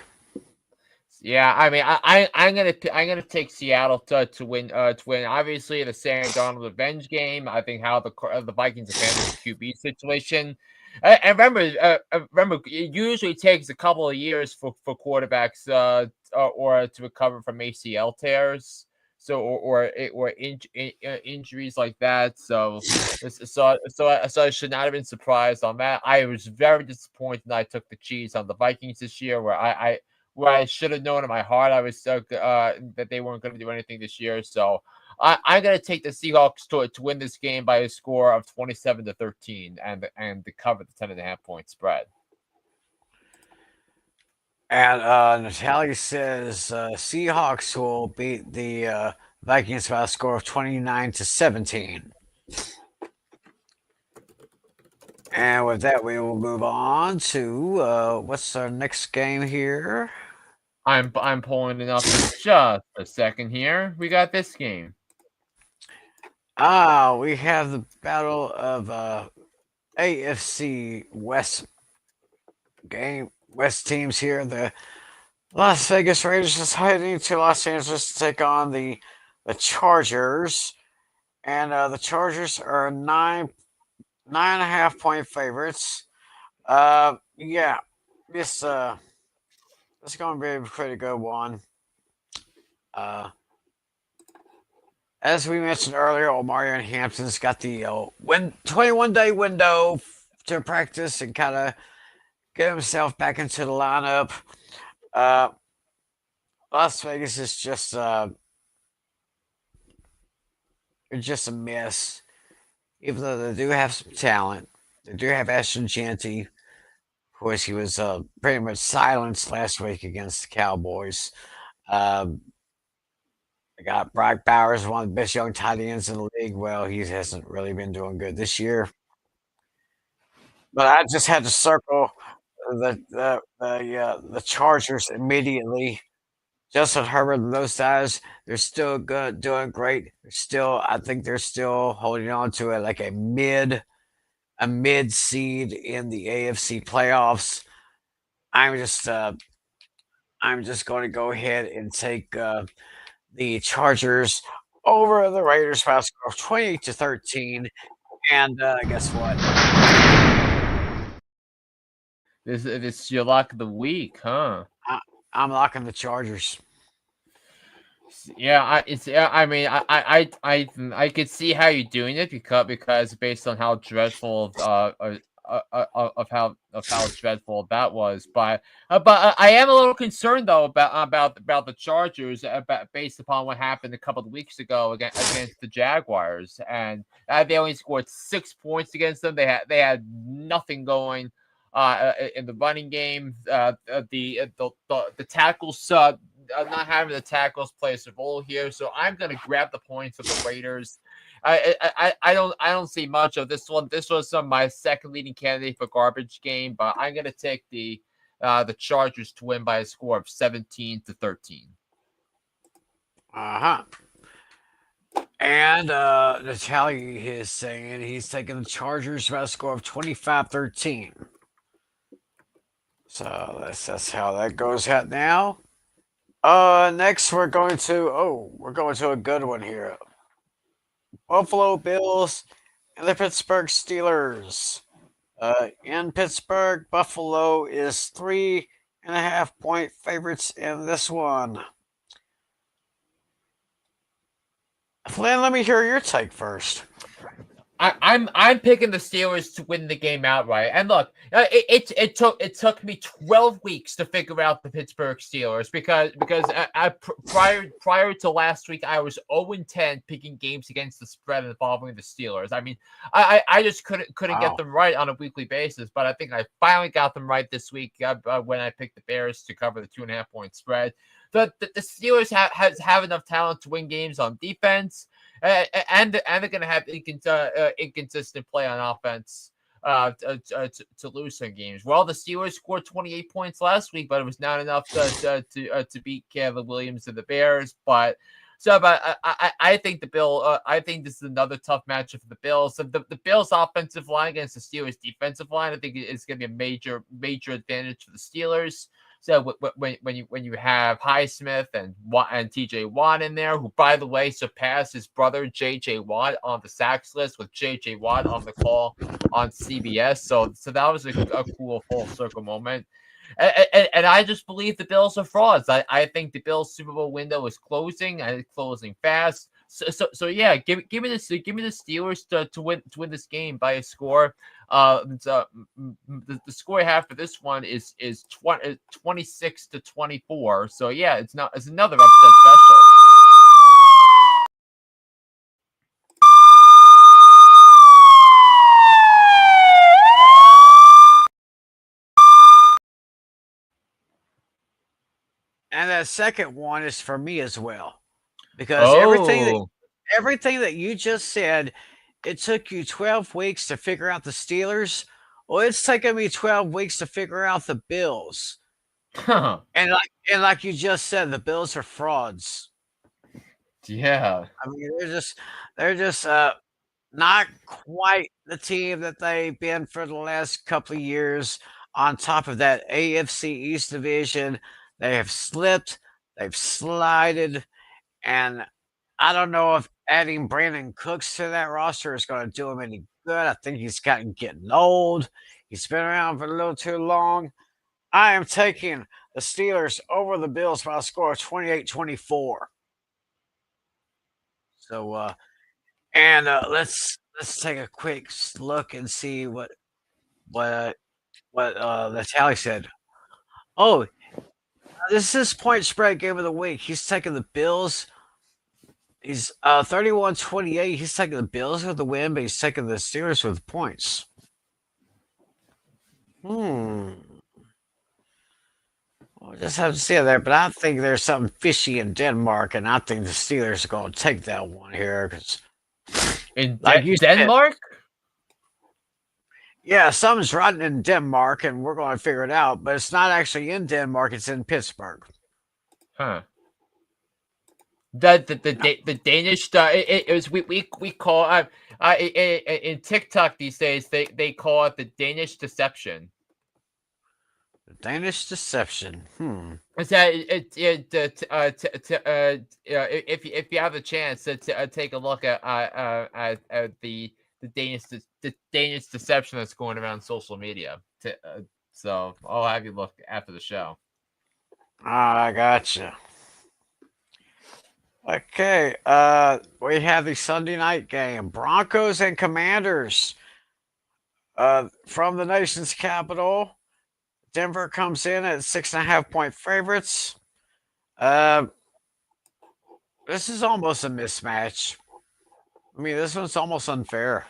Yeah, I mean, I'm gonna take Seattle to win. To win, obviously, the Sam Darnold revenge game. I think how the Vikings have handled the QB situation. And remember, it usually takes a couple of years for quarterbacks or to recover from ACL tears. So or injuries like that. So I should not have been surprised on that. I was very disappointed that I took the cheese on the Vikings this year, where I should have known in my heart I was that they weren't going to do anything this year. So I'm going to take the Seahawks to win this game by a score of 27-13 and to cover the 10.5-point spread. And Natalia says Seahawks will beat the Vikings by a score of 29-17. And with that, we will move on to what's our next game here? I'm pulling it up in just a second here. We got this game. We have the battle of AFC West teams here. The Las Vegas Raiders is heading to Los Angeles to take on the Chargers, and the Chargers are 9.5-point favorites. Yeah, this is going to be a pretty good one. As we mentioned earlier, Omarion Hampton's got the 21-day window to practice and kind of get himself back into the lineup. Las Vegas is just a mess. Even though they do have some talent, they do have Ashton Jeanty. Of course, he was pretty much silenced last week against the Cowboys. I got Brock Bowers, one of the best young tight ends in the league. Well, he hasn't really been doing good this year. But I just had to circle the Chargers immediately. Justin Herbert and those guys, they're still good, doing great. I think they're still holding on to it like a mid seed in the AFC playoffs. I'm just going to go ahead and take the Chargers over the Raiders by a score of 28-13. And guess what? This is your lock of the week, huh? I'm locking the Chargers. I mean, I could see how you're doing it because based on how dreadful of how dreadful that was, but I am a little concerned though about the Chargers based upon what happened a couple of weeks ago against the Jaguars, and they only scored 6 points against them. They had nothing going in the running game. The tackles. Not having the tackles plays a role here, so I'm going to grab the points of the Raiders. I don't see much of this one. This was my second leading candidate for garbage game, but I'm going to take the Chargers to win by a score of 17-13. Uh-huh. And Natalie is saying he's taking the Chargers by a score of 25-13. So that's how that goes out now. Next we're going to a good one here. Buffalo Bills and the Pittsburgh Steelers. In Pittsburgh, Buffalo is 3.5-point favorites in this one. Flynn, let me hear your take first. I'm picking the Steelers to win the game outright. And look, it took me 12 weeks to figure out the Pittsburgh Steelers because prior to last week I was 0-10 picking games against the spread involving the Steelers. I mean, I just couldn't get them right on a weekly basis, but I think I finally got them right this week when I picked the Bears to cover the 2.5-point spread. The Steelers have enough talent to win games on defense. And they're going to have inconsistent play on offense to lose some games. Well, the Steelers scored 28 points last week, but it was not enough to beat Caleb Williams and the Bears. But I think I think this is another tough matchup for the Bills. So the Bills' offensive line against the Steelers' defensive line, I think it's going to be a major advantage for the Steelers. So when you have Highsmith and T.J. Watt in there, who by the way surpassed his brother J.J. Watt on the sacks list with J.J. Watt on the call on CBS, so that was a cool full circle moment. And I just believe the Bills are frauds. I think the Bills Super Bowl window is closing and it's closing fast. So yeah, give me the Steelers to win this game by a score. The score I have for this one is 26-24. So yeah, it's another upset special. And that second one is for me as well. Because everything that you just said, it took you 12 weeks to figure out the Steelers. Well, it's taken me 12 weeks to figure out the Bills. And like you just said, the Bills are frauds. Yeah. I mean, they're just not quite the team that they've been for the last couple of years. On top of that AFC East division, they have slipped, they've slided, and I don't know if adding Brandon Cooks to that roster is going to do him any good. I think he's getting old. He's been around for a little too long. I am taking the Steelers over the Bills by a score of 28-24. So, let's take a quick look and see what Natalie said. Oh, this is point spread game of the week. He's taking the Bills. He's 31-28. He's taking the Bills with the win, but he's taking the Steelers with points. We'll just have to see there, but I think there's something fishy in Denmark, and I think the Steelers are going to take that one here. Cause, in Denmark? Yeah, something's rotten in Denmark, and we're going to figure it out, but it's not actually in Denmark. It's in Pittsburgh. Huh. The Danish it was we call in TikTok these days they call it the Danish deception. The Danish deception. Is that if you have the chance to take a look at the Danish deception that's going around social media. So I'll have you look after the show. I gotcha. Okay, we have the Sunday night game, Broncos and Commanders. From the nation's capital, Denver comes in at 6.5 point favorites. Uh, this is almost a mismatch. I mean, this one's almost unfair.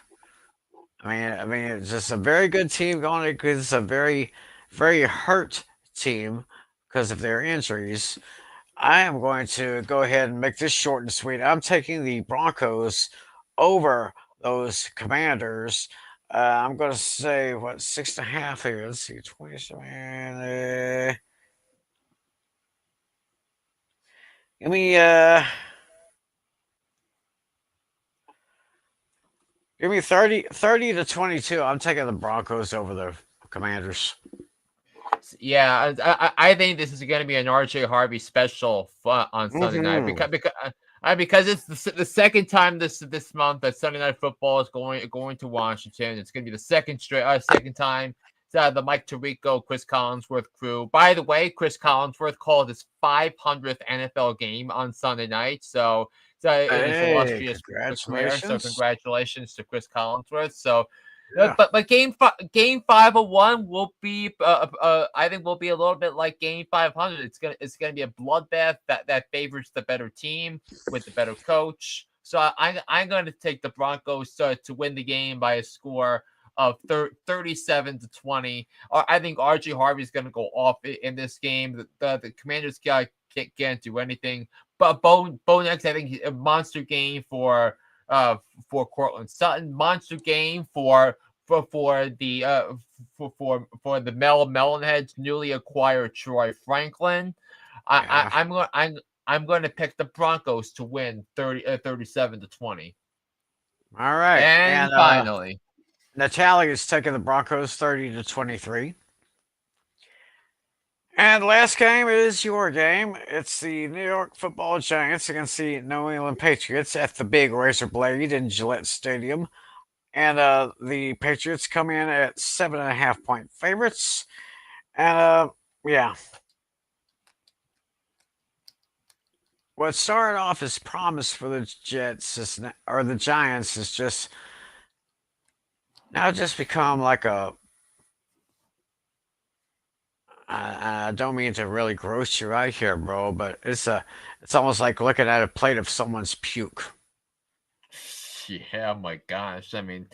I mean, it's just a very good team going against a very, very hurt team because of their injuries. I am going to go ahead and make this short and sweet. I'm taking the Broncos over those Commanders. I'm going to say, what, 6.5 here. Let's see, 27. Give me, give me 30 to 22. I'm taking the Broncos over the Commanders. Yeah, I think this is going to be an RJ Harvey special on Sunday night because it's the second time this month that Sunday Night Football is going to Washington. It's going to be the second time. The Mike Tirico, Chris Collinsworth crew. By the way, Chris Collinsworth called his 500th NFL game on Sunday night. So it is Hey, illustrious career. So congratulations. congratulations to Chris Collinsworth. So. Yeah. But game 501 will be I think will be a little bit like game 500. It's gonna be a bloodbath that favors the better team with the better coach. So I'm going to take the Broncos to win the game by a score of 37 to 20. I think RJ Harvey is going to go off in this game. The Commanders can't do anything. But Bo Nix, I think a monster game for Cortland Sutton, monster game for the Melonheads newly acquired Troy Franklin. I'm going to pick the Broncos to win 37 to 20. All right. And finally, Natalie is taking the Broncos 30 to 23. And the last game is your game. It's the New York Football Giants against the New England Patriots at the Big Razor Blade in Gillette Stadium. And the Patriots come in at 7.5 point favorites. And yeah. What started off as promise for the the Giants is just now just become like a. I don't mean to really gross you out here, bro, but it's almost like looking at a plate of someone's puke. yeah, my gosh. I mean,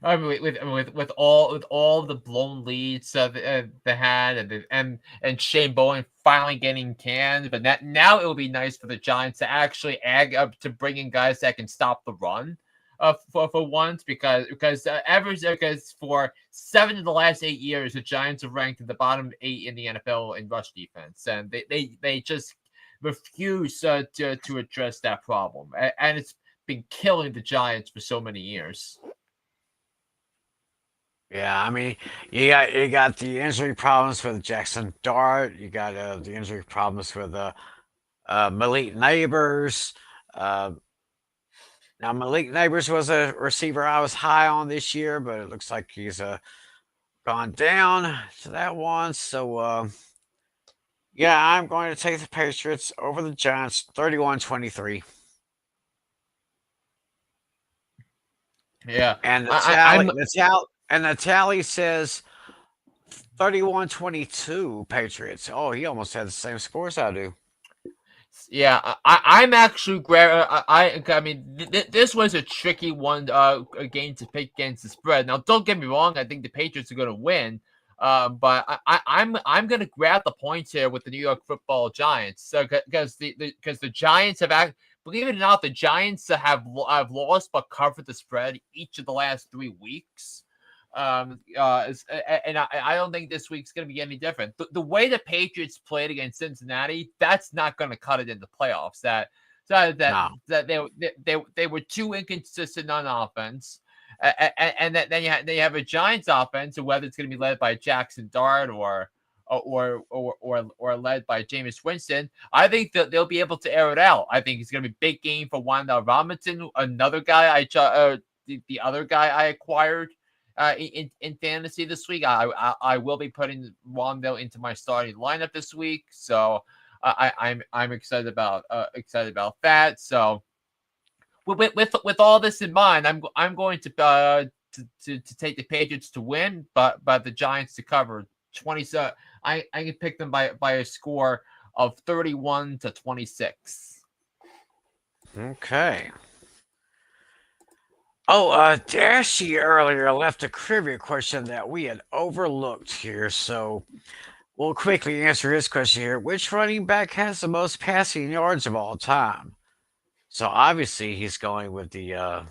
with all the blown leads they had and Shane Bowen finally getting canned, but now it would be nice for the Giants to actually add up to bring in guys that can stop the run. For once, because for 7 of the last 8 years, the Giants have ranked in the bottom 8 in the NFL in rush defense, and they just refuse to address that problem, and it's been killing the Giants for so many years. Yeah, I mean, you got the injury problems with Jackson Dart. You got the injury problems with Malik Neighbors. Now, Malik Neighbors was a receiver I was high on this year, but it looks like he's gone down to that one. So, yeah, I'm going to take the Patriots over the Giants 31-23. Yeah. And the tally says 31-22 Patriots. Oh, he almost had the same scores I do. Yeah, I'm actually I mean this was a tricky one a game to pick against the spread. Now don't get me wrong, I think the Patriots are going to win. But I'm going to grab the points here with the New York Football Giants. So because the Giants have believe it or not, the Giants have lost but covered the spread each of the last 3 weeks. And I don't think this week's going to be any different. The way the Patriots played against Cincinnati, that's not going to cut it in the playoffs. They were too inconsistent on offense, and then you have a Giants offense, and whether it's going to be led by Jackson Dart or led by Jameis Winston, I think that they'll be able to air it out. I think it's going to be a big game for Wanda Robinson, another guy the other guy I acquired in fantasy this week. I will be putting Wando into my starting lineup this week. So I'm excited about that. So with all this in mind, I'm going to take the Patriots to win, but the Giants to cover 27. I can pick them by a score of 31-26. Okay. Oh, Dashy earlier left a trivia question that we had overlooked here, so we'll quickly answer his question here. Which running back has the most passing yards of all time? So obviously he's going with the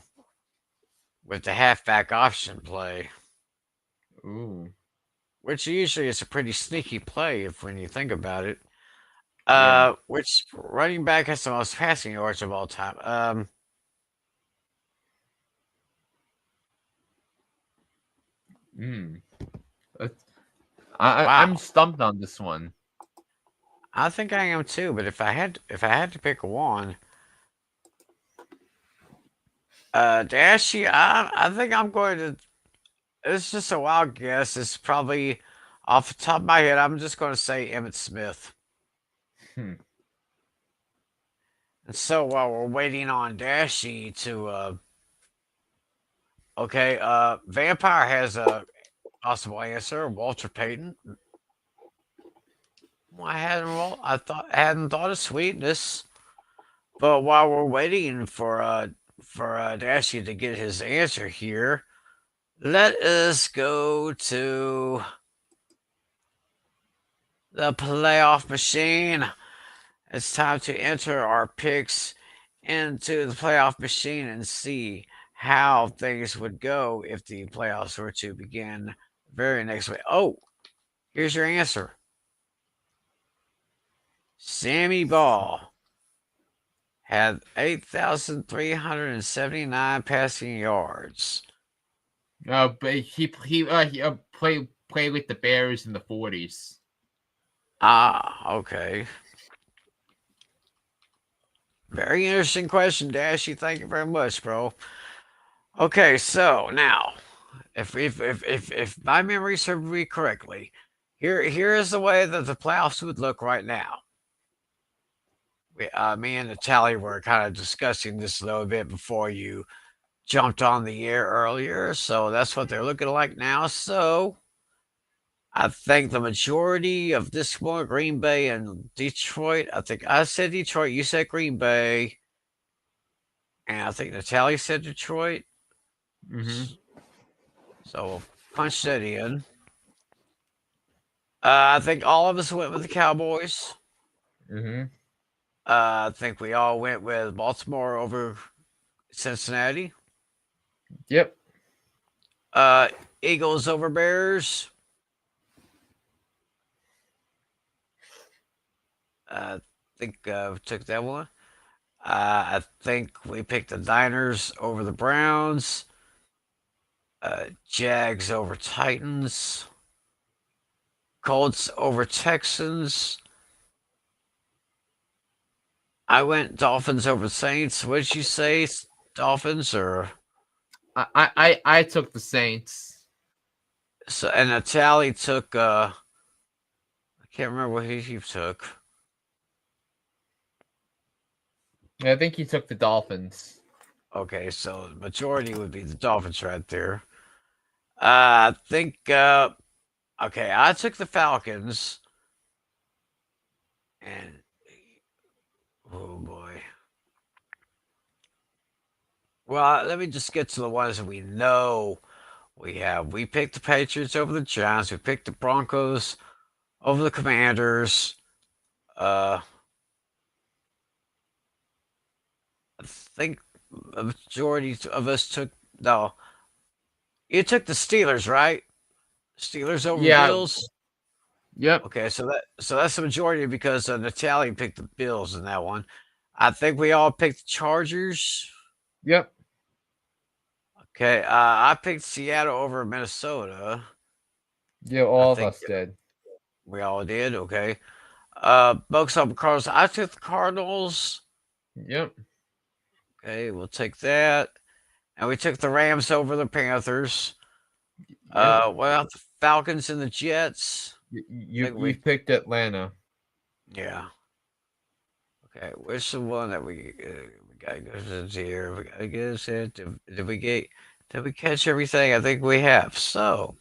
halfback option play, Ooh. which usually is a pretty sneaky play if when you think about it. Yeah. Which running back has the most passing yards of all time? That's- Wow. I'm stumped on this one. I think I am too, but if I had to pick one, Dashy, I think I'm going to. It's just a wild guess. It's probably off the top of my head. I'm just going to say Emmett Smith. Hmm. And so while we're waiting on Dashy to, okay, Vampire has a possible answer. Walter Payton. Well, I hadn't thought of Sweetness, but while we're waiting for Dashy to get his answer here, let us go to the playoff machine. It's time to enter our picks into the playoff machine and see how things would go if the playoffs were to begin very next week. Oh, here's your answer. Sammy Ball had 8,379 passing yards. But he played with the Bears in the 40s. Ah, okay. Very interesting question, Dashy. Thank you very much, bro. Okay, so now, if my memory serves me correctly, here is the way that the playoffs would look right now. Me and Natalie were kind of discussing this a little bit before you jumped on the air earlier, so that's what they're looking like now. So I think the majority of this one, Green Bay and Detroit. I think I said Detroit, you said Green Bay, and I think Natalie said Detroit. Mm-hmm. So we'll punch that in. I think all of us went with the Cowboys. Mm-hmm. I think we all went with Baltimore over Cincinnati. Yep. Eagles over Bears. I think we took that one. I think we picked the Niners over the Browns. Jags over Titans. Colts over Texans. I went Dolphins over Saints. What did you say? Dolphins or I took the Saints. so? And Natalie took. I can't remember what he took. I think he took the Dolphins. Okay, so the majority would be the Dolphins right there. I think. Okay, I took the Falcons. And oh boy. Well, let me just get to the ones that we know we have. We picked the Patriots over the Giants. We picked the Broncos over the Commanders. I think a majority of us took no. You took the Steelers, right? Steelers over Yeah. Bills. Yep. Okay, so that's the majority because Natalie picked the Bills in that one. I think we all picked the Chargers. Yep. Okay, I picked Seattle over Minnesota. Yeah, all of think- us did. We all did. Okay. Bucks over Cardinals. I took the Cardinals. Yep. Okay, we'll take that. And we took the Rams over the Panthers. Yep. What about the Mm-hmm. Falcons and the Jets? You picked Atlanta. Yeah. Okay, which the one that we gotta go to this here? We gotta get this here. Did we get? Did we catch everything? I think we have. So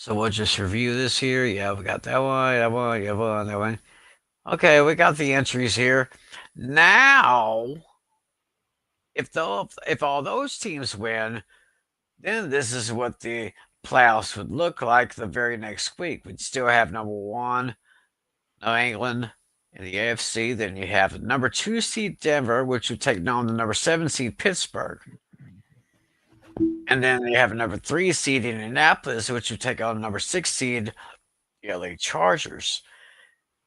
we'll just review this here. Yeah, we got that one, that one, that one, that one. Okay, we got the entries here. Now, if all those teams win, then this is what the playoffs would look like the very next week. We'd still have number one, New England in the AFC. Then you have number 2 seed Denver, which would take on the number 7 seed Pittsburgh. And then you have a number 3 seed Indianapolis, which would take on number 6 seed LA Chargers.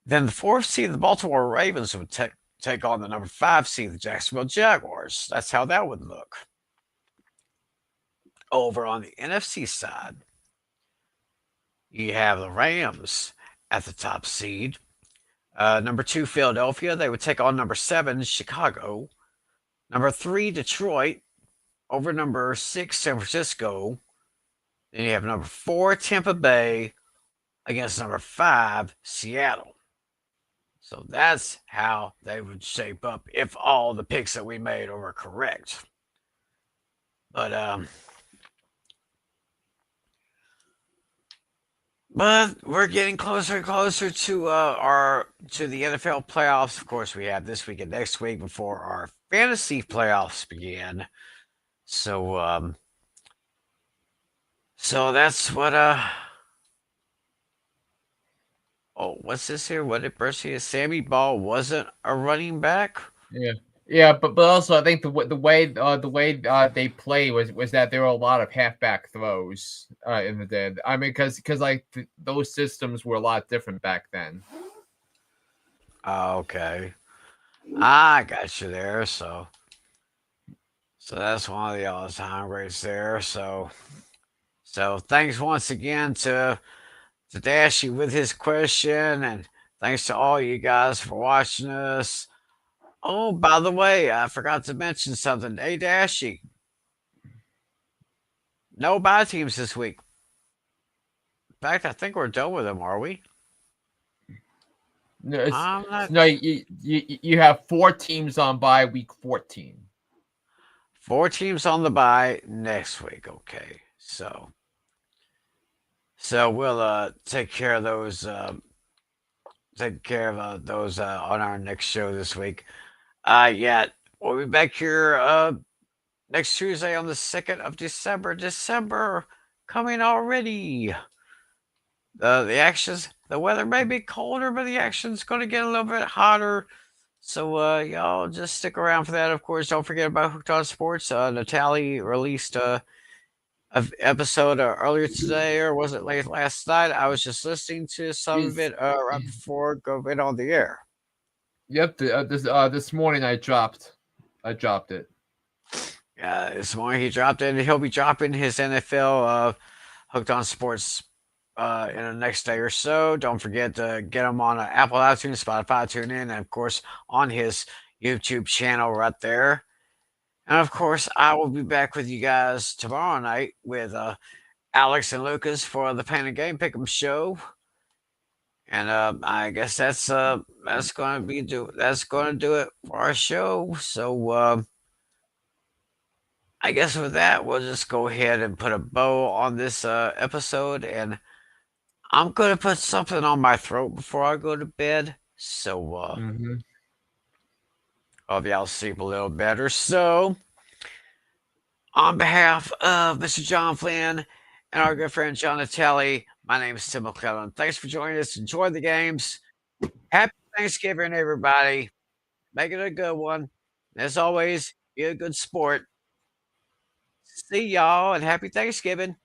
Then the 4th seed, the Baltimore Ravens, would take on the number 5 seed, the Jacksonville Jaguars. That's how that would look. Over on the NFC side, you have the Rams at the top seed. Number 2, Philadelphia. They would take on number 7, Chicago. Number 3, Detroit. Over number 6, San Francisco. Then you have number 4, Tampa Bay against number 5, Seattle. So that's how they would shape up if all the picks that we made were correct. But we're getting closer and closer to the NFL playoffs. Of course, we have this week and next week before our fantasy playoffs begin. So that's what oh, what's this here? What did Bercy? Sammy Ball wasn't a running back? Yeah, but also I think the way they play was that there were a lot of halfback throws in the day. I mean, because like those systems were a lot different back then. Okay, I got you there. So that's one of the all-time greats there. So thanks once again to Dashy with his question, and thanks to all you guys for watching us. Oh, by the way, I forgot to mention something. Hey, Dashy. No bye teams this week. In fact, I think we're done with them, are we? No, you have 4 teams on bye week 14. 4 teams on the bye next week. Okay, so we'll take care of those. On our next show this week. Yeah, we'll be back here next Tuesday on the 2nd of December. December coming already. The weather may be colder, but the action's going to get a little bit hotter. So y'all just stick around for that. Of course, don't forget about Hooked on Sports. Natalie released an episode earlier today, or was it late last night? I was just listening to some of it right before going on the air. Yep, this morning I dropped it. Yeah, this morning he dropped it, and he'll be dropping his NFL Hooked on Sports in the next day or so. Don't forget to get him on Apple iTunes, Spotify, TuneIn, and of course on his YouTube channel right there. And of course, I will be back with you guys tomorrow night with Alex and Lucas for the Pain and Game Pick'em show. And I guess that's going to do it for our show. So I guess with that, we'll just go ahead and put a bow on this episode. And I'm going to put something on my throat before I go to bed. So hope y'all sleep a little better. So on behalf of Mr. John Flynn and our good friend John Natelli, my name is Tim McClellan. Thanks for joining us. Enjoy the games. Happy Thanksgiving, everybody. Make it a good one. As always, be a good sport. See y'all, and happy Thanksgiving.